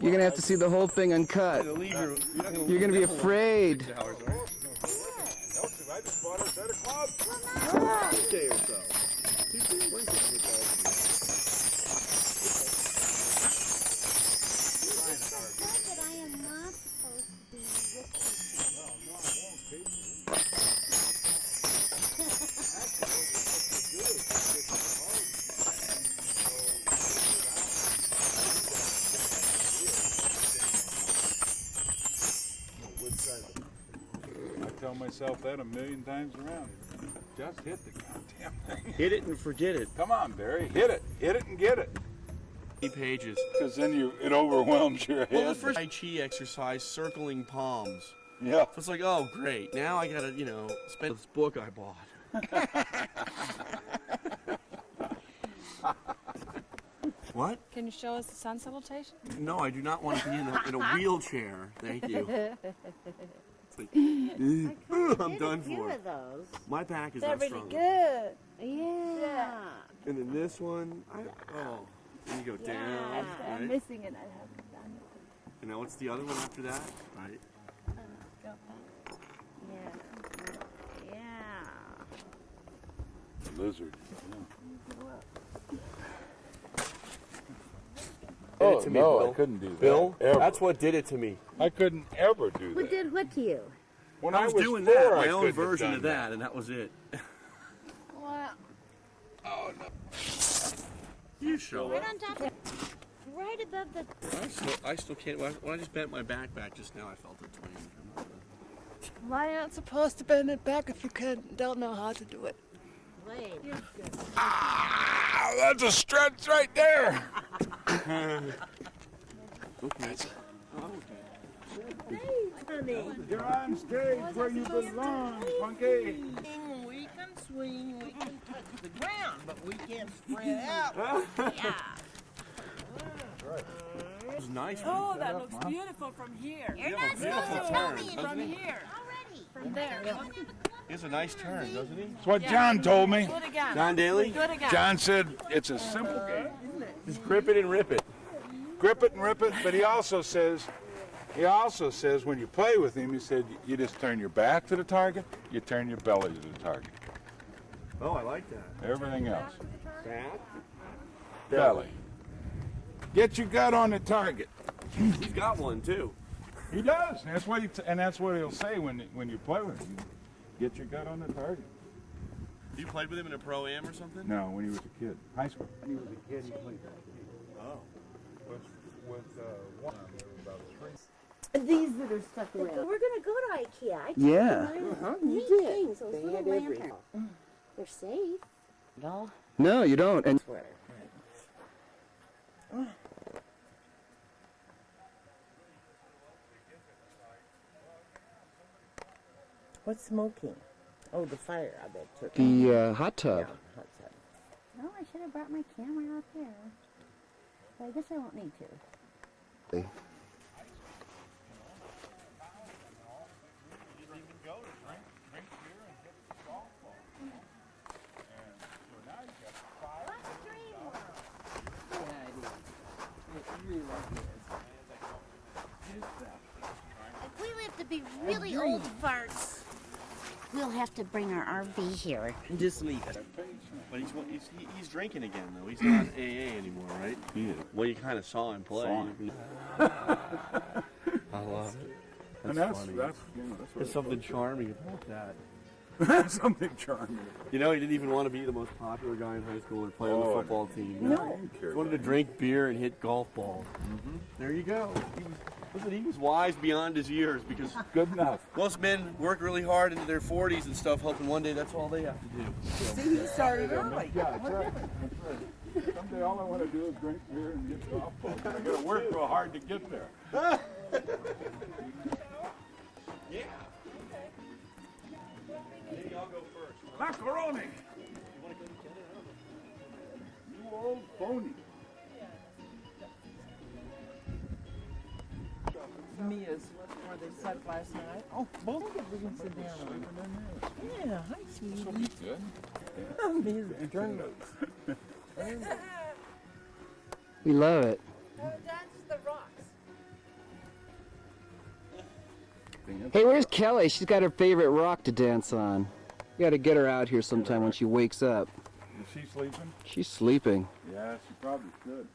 S2: You're gonna have to see the whole thing uncut. You're gonna be afraid.
S16: I just bought us at a club. Day or so.
S10: That I am not supposed to be with
S17: I tell myself that a million times around. Just hit the goddamn thing.
S16: Hit it and forget it.
S17: Come on, Barry. Hit it. Hit it and get it.
S16: 8 pages.
S17: Because then it overwhelms your head.
S16: Well, the first Tai Chi exercise, circling palms.
S17: Yeah.
S16: So it's like, oh, great. Now I gotta, spend this book I bought. What?
S18: Can you show us the sun salutation?
S16: No, I do not want to be in a wheelchair. Thank you. It's like, I'm done for.
S10: those.
S16: My back is
S10: They're
S16: not
S10: really
S16: strong.
S10: good. Yeah.
S16: And then this one, then you go down,
S18: I'm
S16: right?
S18: missing it. I haven't done it.
S16: And now what's the other one after that? Right.
S18: Go back.
S10: Yeah.
S17: The lizard.
S16: Did it to me,
S17: no,
S16: Bill.
S17: I couldn't do that.
S16: Bill,
S17: ever.
S16: that's what did it to me.
S17: I couldn't ever do
S10: Who
S17: that.
S10: did what to you?
S17: When
S16: I was doing
S17: 4,
S16: that,
S17: I
S16: my own
S17: couldn't have
S16: version
S17: done
S16: of that, and that was it.
S10: Well,
S17: Oh, no.
S16: You show
S10: right
S16: it.
S10: on top of, right above the.
S16: I still can't. When I just bent my back just now, I felt it twinge.
S18: Why aren't supposed to bend it back if you don't know how to do it?
S10: Wait.
S17: Ah, that's a stretch right there.
S16: Okay.
S17: You're on stage where you belong, Funky.
S15: We can swing, we can touch the ground, but we can't spread out.
S10: Yeah.
S16: It was nice.
S18: Oh, that looks beautiful from here.
S10: You're
S16: You
S10: not
S16: have a beautiful
S10: supposed to tell
S16: turn,
S10: me
S16: doesn't
S18: From
S16: he?
S18: here.
S10: already.
S18: From there.
S16: He has a nice turn, doesn't he?
S17: That's what John told me.
S18: Do it again.
S16: John Daly?
S18: Do it again.
S17: John said it's a simple game.
S16: Just grip it and rip it.
S17: Grip it and rip it, but he also says when you play with him, he said you just turn your back to the target, you turn your belly to the target.
S16: Oh, I like that.
S17: Everything else.
S16: Back.
S17: Belly. Get your gut on the target.
S16: He's got one too.
S17: He does. That's what that's what he'll say when you play with him. Get your gut on the target.
S16: You played with him in a pro-am or something?
S17: No, when he was a kid. High school.
S8: When he was a kid, he played that.
S16: Oh.
S17: With one about 3.
S10: These that are stuck around. We're gonna go to IKEA. I
S2: Yeah.
S10: Neat things. Those little lanterns. They're safe.
S18: No.
S2: No, you don't. And
S15: What's smoking? Oh, the fire, I bet, took
S2: the hot tub.
S15: hot tub.
S10: No, I should have brought my camera out there. But I guess I won't need to. If we live to be really old farts, we'll have to bring our RV here.
S15: Just leave it.
S16: But he's drinking again though. He's not AA anymore, right?
S17: He is.
S16: Well, you kind of saw him play.
S17: Saw him.
S16: I love it.
S17: And
S16: That's
S17: that's
S16: funny.
S17: what
S16: There's something charming about that.
S17: That's something charming.
S16: You know, he didn't even want to be the most popular guy in high school or play on the
S17: Oh,
S16: football team.
S10: No.
S16: He wanted to drink beer and hit golf balls. There you go. He was wise beyond his years because
S17: Good enough.
S16: most men work really hard into their 40s and stuff, hoping one day that's all they have to do.
S15: See, he started early.
S17: Yeah, that's right. That's right. Someday all I want to do is drink beer and get golf balls. I got to work real hard to get there.
S16: Yeah. Maybe I'll go first.
S17: Macaroni.
S16: You want to go to Canada?
S5: phony.
S15: Mia's where they slept last night. Oh, both of them can sit down on. Yeah, hi, sweetie.
S17: Good.
S15: Mia's journals.
S2: We love it.
S12: That's the rocks.
S2: Hey, where's Kelly? She's got her favorite rock to dance on. You gotta get her out here sometime when she wakes up.
S17: Is she sleeping?
S2: She's sleeping.
S17: Yeah, she probably should.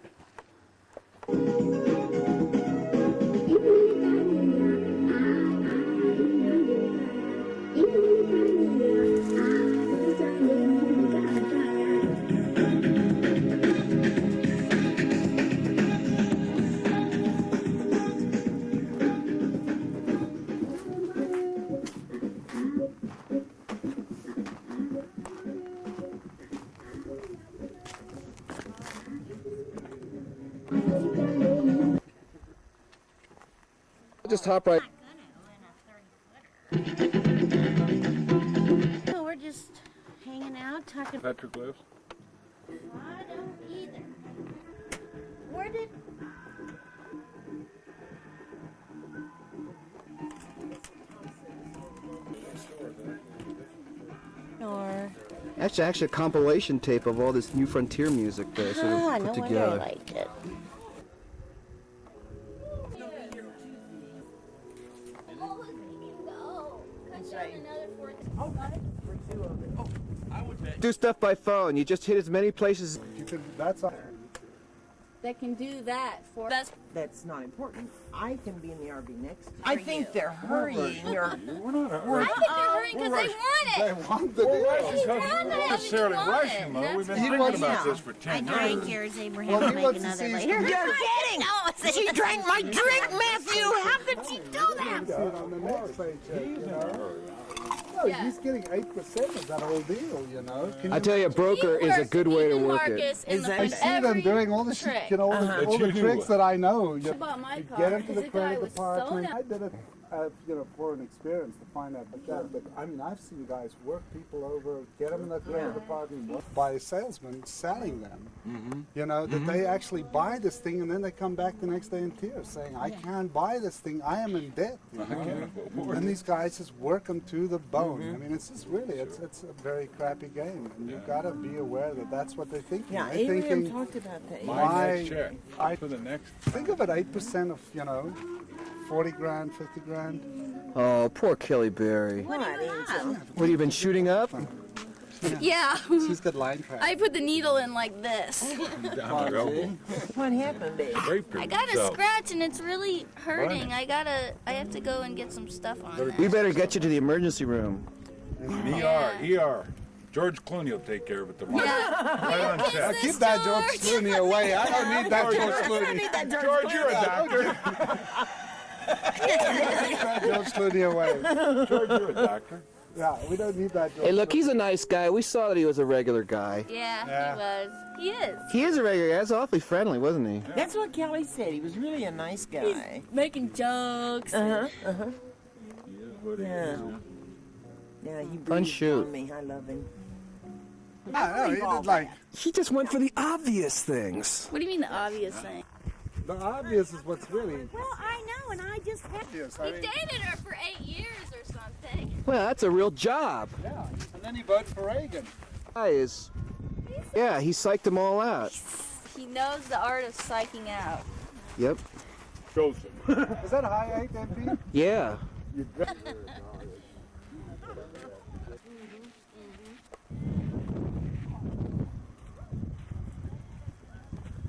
S2: I'll just hop right.
S10: No, we're just hanging out, talking.
S17: Petroglyphs?
S10: I don't either. Where did... Or...
S2: That's actually a compilation tape of all this New Frontier music they sort of
S10: Ah,
S2: put
S10: no wonder I
S2: together.
S10: liked it.
S2: Do stuff by phone. You just hit as many places.
S6: You can, that's all.
S13: That can do that for
S15: That's not important. I can be in the RV next. I think they're hurrying.
S17: We're not
S13: I think they're hurrying because they want it.
S6: They want the
S17: Well,
S6: deal.
S17: right, because we don't necessarily rush him, though. We've been thinking about this for 10 years.
S10: Drank yours, Abraham.
S6: Well,
S10: I'll
S6: he
S10: make
S6: wants to
S10: another
S6: see
S10: later.
S6: You're
S15: kidding!
S10: No,
S15: She drank my drink, Matthew! How could she do that?
S6: See it on the next paycheck, you know. No, he's getting 8% of that whole deal, you know. Can
S2: I tell you, a broker is a good way to work it.
S6: I see them doing all the shit, you know, all the tricks that I know. You
S13: bought my car
S6: get into the
S13: because the guy
S6: credit
S13: was
S6: department.
S13: so
S6: I did it, you know, for an experience to find out like that. But I mean, I've seen guys work people over, get them in the credit department by a salesman selling them. You know, that they actually buy this thing and then they come back the next day in tears saying, I can't buy this thing, I am in debt. You know? And these guys just work them to the bone. I mean, it's just really, it's a very crappy game. And you've got to be aware that that's what they're thinking.
S15: Yeah,
S6: They're
S15: Abraham
S6: thinking,
S15: talked about that.
S17: My next check for the next.
S6: think of it 8% of, you know, 40 grand, 50 grand.
S2: Oh, poor Kelly Berry.
S15: What, Angel?
S2: What, have you been shooting up?
S13: Yeah.
S6: She's got line track.
S13: I put the needle in like this.
S17: Down the elbow.
S15: What happened, babe?
S13: I got a scratch and it's really hurting. I have to go and get some stuff on that.
S2: We better get you to the emergency room.
S17: ER. George Clooney will take care of it tomorrow. Right on set.
S6: Keep that George Clooney away. I don't need that George Clooney.
S17: George, you're a doctor.
S6: Keep that George Clooney away.
S17: George, you're a doctor.
S6: Yeah, we don't need that George
S2: Hey, look, he's a nice guy. We saw that he was a regular guy.
S13: Yeah, he was. He is.
S2: He is a regular guy. That's awfully friendly, wasn't he?
S15: That's what Kelly said. He was really a nice guy.
S13: Making jokes.
S15: Yeah.
S17: Yeah.
S15: Yeah, he
S2: Fun
S15: breathed
S2: shoot.
S15: on me. I love him.
S6: No, he did like.
S2: He just went for the obvious things.
S13: What do you mean the obvious thing?
S6: The obvious is what's really.
S10: Well, I know, and I just had...
S6: Obvious.
S13: He dated her for 8 years or something.
S2: Well, that's a real job.
S6: Yeah, and then he voted for Reagan.
S2: Guy is. Yeah, he psyched them all out.
S13: He knows the art of psyching out.
S2: Yep.
S17: Shows him.
S6: Is that a high 8 MP?
S2: Yeah.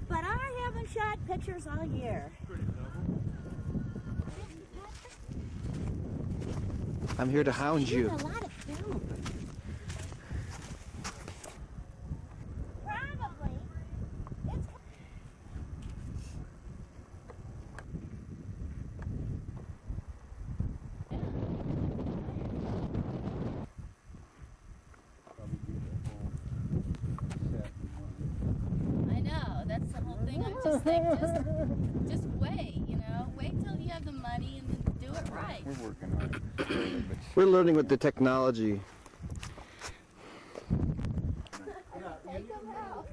S10: But I haven't shot pictures all year.
S2: I'm here to hound you.
S10: A lot of film. Probably. It's...
S13: I know, that's the whole thing. I'm just like, just wait, you know? Wait till you have the money and then do it right.
S17: We're working on it.
S2: We're learning with the technology.
S13: Take them out.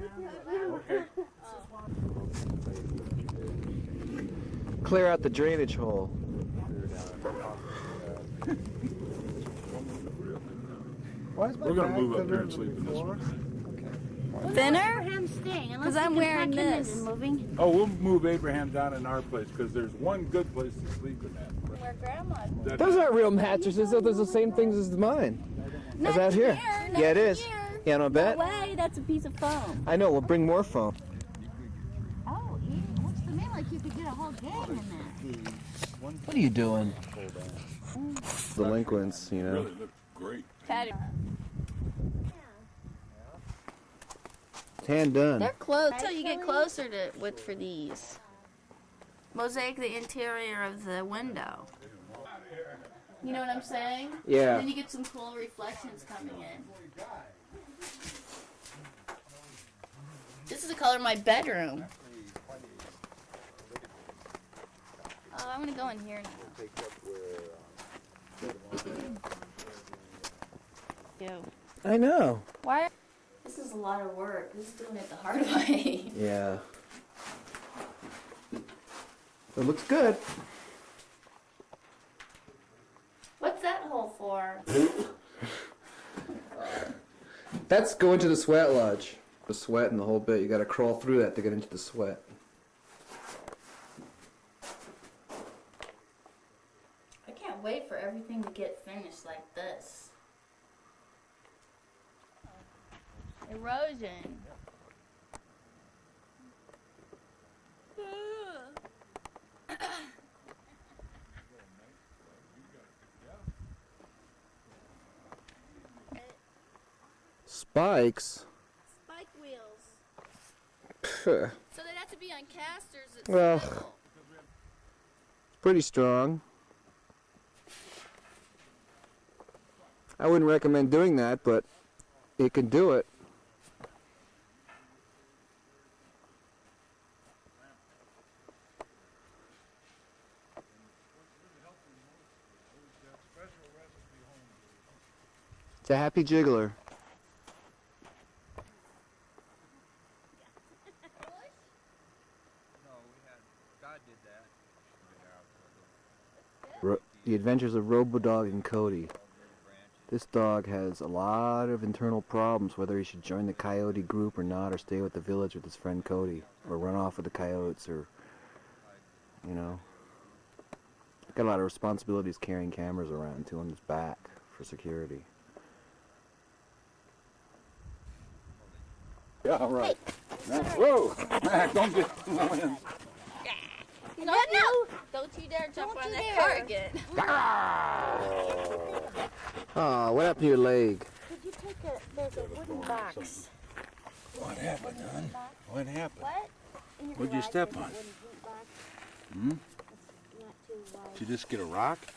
S2: clear out the drainage hole.
S6: Why is my
S17: We're gonna
S6: bag
S17: move up
S6: thinner
S17: here and
S6: than
S17: sleep in this
S6: before?
S17: one.
S13: Thinner?
S10: Abraham's staying, unless
S13: 'Cause
S10: we
S13: I'm
S10: can
S13: wearing
S10: pack him in
S13: this.
S10: and moving.
S17: Oh, we'll move Abraham down in our place because there's one good place to sleep in that.
S13: Where Grandma.
S2: Those aren't real mattresses, though. Those are the same things as mine. As out here. Yeah, it is. Yeah, no bet.
S13: No way, that's a piece of foam.
S2: I know, we'll bring more foam.
S10: Oh, yeah. What's the name? Like you could get a whole gang in there.
S2: What are you doing? Delinquents, you know.
S17: Really looks great.
S13: Patty.
S2: Hand done.
S13: They're close until you get closer to for these. Mosaic the interior of the window. You know what I'm saying?
S2: Yeah.
S13: Then you get some cool reflections coming in. This is the color of my bedroom. Oh, I'm gonna go in here now. Ew.
S2: I know.
S13: Why? This is a lot of work. This is doing it the hard way.
S2: Yeah. It looks good.
S13: What's that hole for?
S2: That's going to the sweat lodge. The sweat and the whole bit. You gotta crawl through that to get into the sweat.
S13: I can't wait for everything to get finished like this. Erosion.
S2: Spikes?
S13: Spike wheels.
S2: Phew.
S13: So they'd have to be on casters. It's
S2: Well, it's pretty strong. I wouldn't recommend doing that, but you can do it. It's a happy jiggler. The Adventures of Robo-Dog and Cody. This dog has a lot of internal problems, whether he should join the coyote group or not, or stay with the village with his friend Cody, or run off with the coyotes, or, you know. Got a lot of responsibilities carrying cameras around, too, on his back for security.
S17: Yeah, all right. Whoa! Mac, don't get in the wind.
S13: No, no! Don't you dare jump on that car again.
S2: Oh, what happened to your leg?
S10: Could you take there's a wooden box.
S17: What happened, hon? What happened?
S10: What? In your
S17: What'd you
S10: garage,
S17: step
S10: there's a
S17: on?
S10: wooden boot box.
S17: Hmm?
S10: It's not too wide.
S17: Did you just get a rock?
S10: What?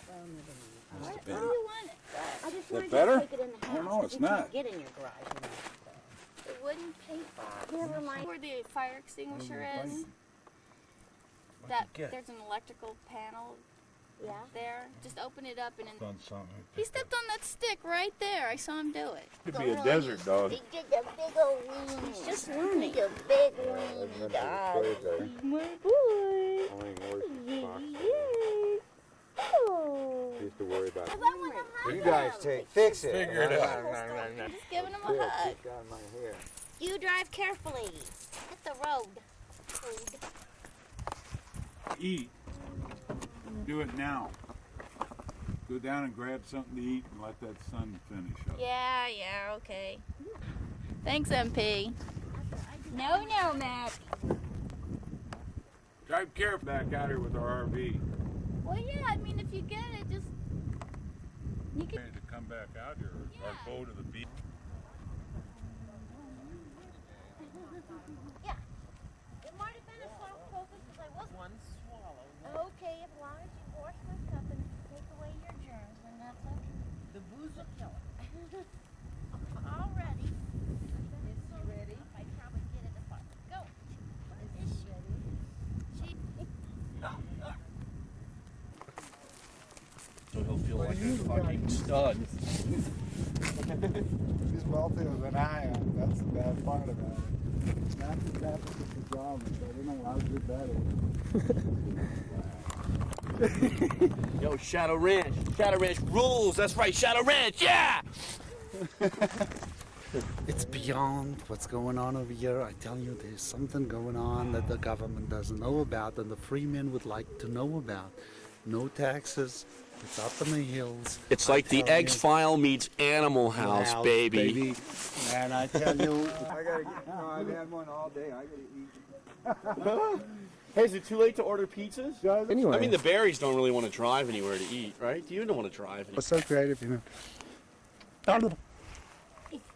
S17: Must have been.
S10: What do you want it? I just
S17: Is that
S10: wanted
S17: better?
S10: to take it in the
S17: I
S10: house.
S17: don't know,
S10: 'cause
S17: it's
S10: you
S17: not.
S10: can't get in your garage. You know.
S13: The wooden paint box.
S10: Never mind.
S13: Where the fire extinguisher
S17: What'd you
S13: is.
S17: find?
S13: That
S17: get?
S13: there's an electrical panel.
S10: Yeah.
S13: There. Just open it up and.
S17: Done something.
S13: He stepped on that stick right there. I saw him do it.
S17: Could be a desert dog.
S10: He did the big old wing. He's just learning. The big wing dog. My boy. Oh.
S9: Used to worry about
S10: I want to hug
S9: You
S10: him.
S9: guys fix it.
S17: Figure it out.
S13: I'm just giving him a hug.
S9: Got my hair.
S10: You drive carefully. Hit the road.
S17: Eat. Do it now. Go down and grab something to eat and let that sun finish up.
S13: Yeah, okay. Thanks, MP. No, Matt.
S17: Drive careful back out here with our RV.
S13: Well, yeah, I mean, if you get it, just... You can...
S17: To come back out here or go to the beach.
S10: Yeah. It might have been a soft focus because I was one swallow. Okay, as long as you wash my cup and take away your germs, then that's okay. The booze will kill it. Already. Is she ready? I probably get it apart. Go. Is she ready?
S17: So he'll feel like a fucking stud.
S6: She's wealthier than I am. That's the bad part about it. Not the captain's pajamas. I don't know how good that is.
S16: Yo, Shadow Ranch. Shadow Ranch rules. That's right, Shadow Ranch. Yeah.
S6: It's beyond what's going on over here. I tell you, there's something going on that the government doesn't know about and the free men would like to know about. No taxes. It's up in the hills.
S16: It's like the X-File meets Animal House, baby.
S6: And I tell you, I gotta get. No, I've had one all day. I gotta eat.
S16: Hey, is it too late to order pizzas?
S2: Anyway.
S16: I mean, the Berries don't really want to drive anywhere to eat, right? You don't want to drive anywhere.
S6: It's so creative, you know.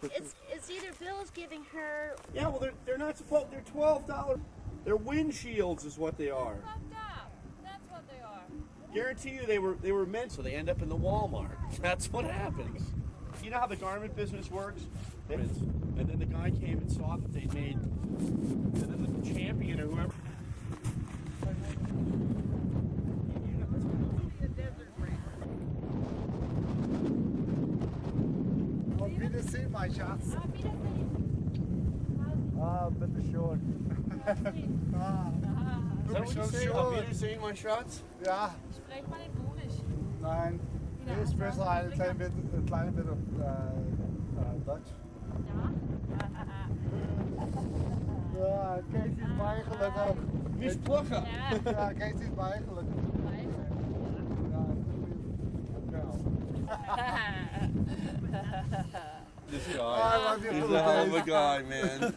S10: It's either Bill's giving her.
S16: Yeah, well, they're not supposed. They're $12. They're windshields, is what they are.
S13: That's what they are.
S16: Guarantee you, they were meant so they end up in the Walmart. That's what happens. You know how the garment business works? And then the guy came and saw that they made, and then the champion or whoever.
S6: Auf Wiedersehen, mein Schatz. Bitte schön.
S16: Is that what you say? Auf Wiedersehen, my shots?
S6: Ja.
S13: Spreek maar in Boerisch.
S6: Nein. Ik spreek al een klein beetje Dutch. Ja, Kees is mij gelukkig.
S16: Mis pluggen.
S6: Ja, Kees is mij gelukkig.
S16: This
S6: I
S16: guy.
S6: love you,
S16: He's
S6: little
S16: a hell of a
S6: Dave.
S16: guy, man.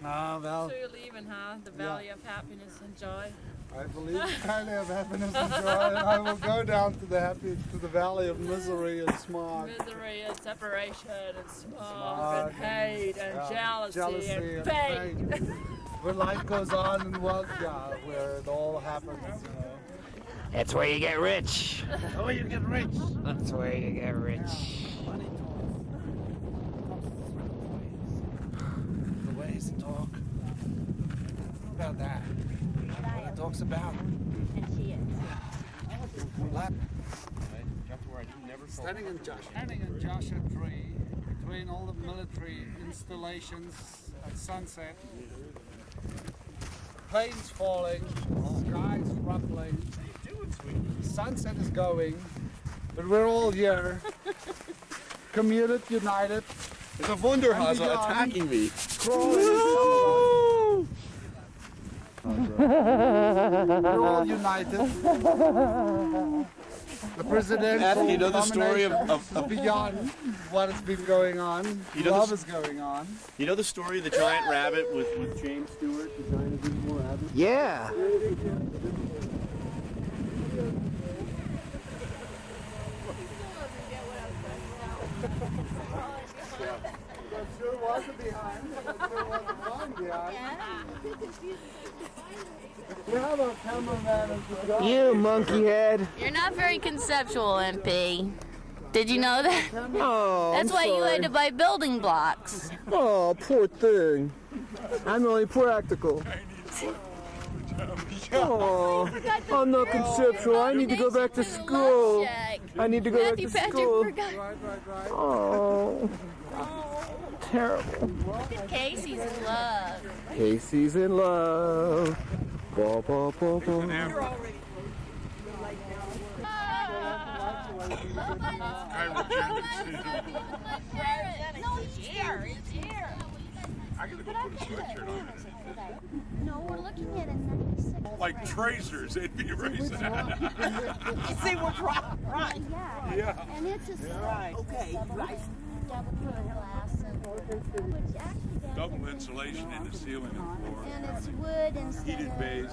S6: Nou, wel.
S13: So you're leaving, huh? The valley of happiness and joy.
S6: I believe the valley of happiness and joy, and I will go down to the valley of misery and smog.
S13: Misery and separation and smog
S6: Smog
S13: and hate and
S6: yeah,
S13: jealousy and fate.
S6: Where life goes on and what, yeah, where it all happens, you know.
S11: That's where you get rich.
S6: Oh, you get rich.
S11: That's where you get rich.
S6: The ways to talk. About that. What it talks about.
S10: And she is.
S6: Black. Standing in Joshua Tree, between all the military installations at sunset, planes falling, skies rumbling, sunset is going, but we're all here, commuted, united.
S16: It's a Wunderhase attacking me.
S6: Crawling. We're all united. The presidential
S16: Adam, you know the story of
S6: beyond what has been going on.
S16: You know
S6: Love
S16: the-
S6: is going on.
S16: You know the story of the giant rabbit with James Stewart, the giant invisible rabbit?
S2: Yeah.
S6: That sure was a behind. That sure was a fun behind. We have a cameraman as well.
S2: You monkey head.
S13: You're not very conceptual, MP. Did you know that?
S2: Oh,
S13: That's
S2: I'm
S13: why you
S2: sorry.
S13: had to buy building blocks.
S2: Oh, poor thing. I'm only practical. Oh, I'm not conceptual. I need to go back to school. I need to go back to school. Oh, terrible.
S13: Look at Casey's love.
S2: Casey's in love. Ba, ba, ba, ba.
S10: No, it's here. It's here.
S17: I gotta go put a sweatshirt on.
S10: No, we're looking at a 96.
S17: Like tracers, they'd be racing.
S15: You see what's right?
S10: Yeah.
S17: Yeah.
S10: And it's a
S15: Right. Okay, right.
S10: double glass, and, which actually
S17: Double insulation in the ceiling and floor.
S10: and it's wood instead
S17: Heated
S10: of
S17: bays.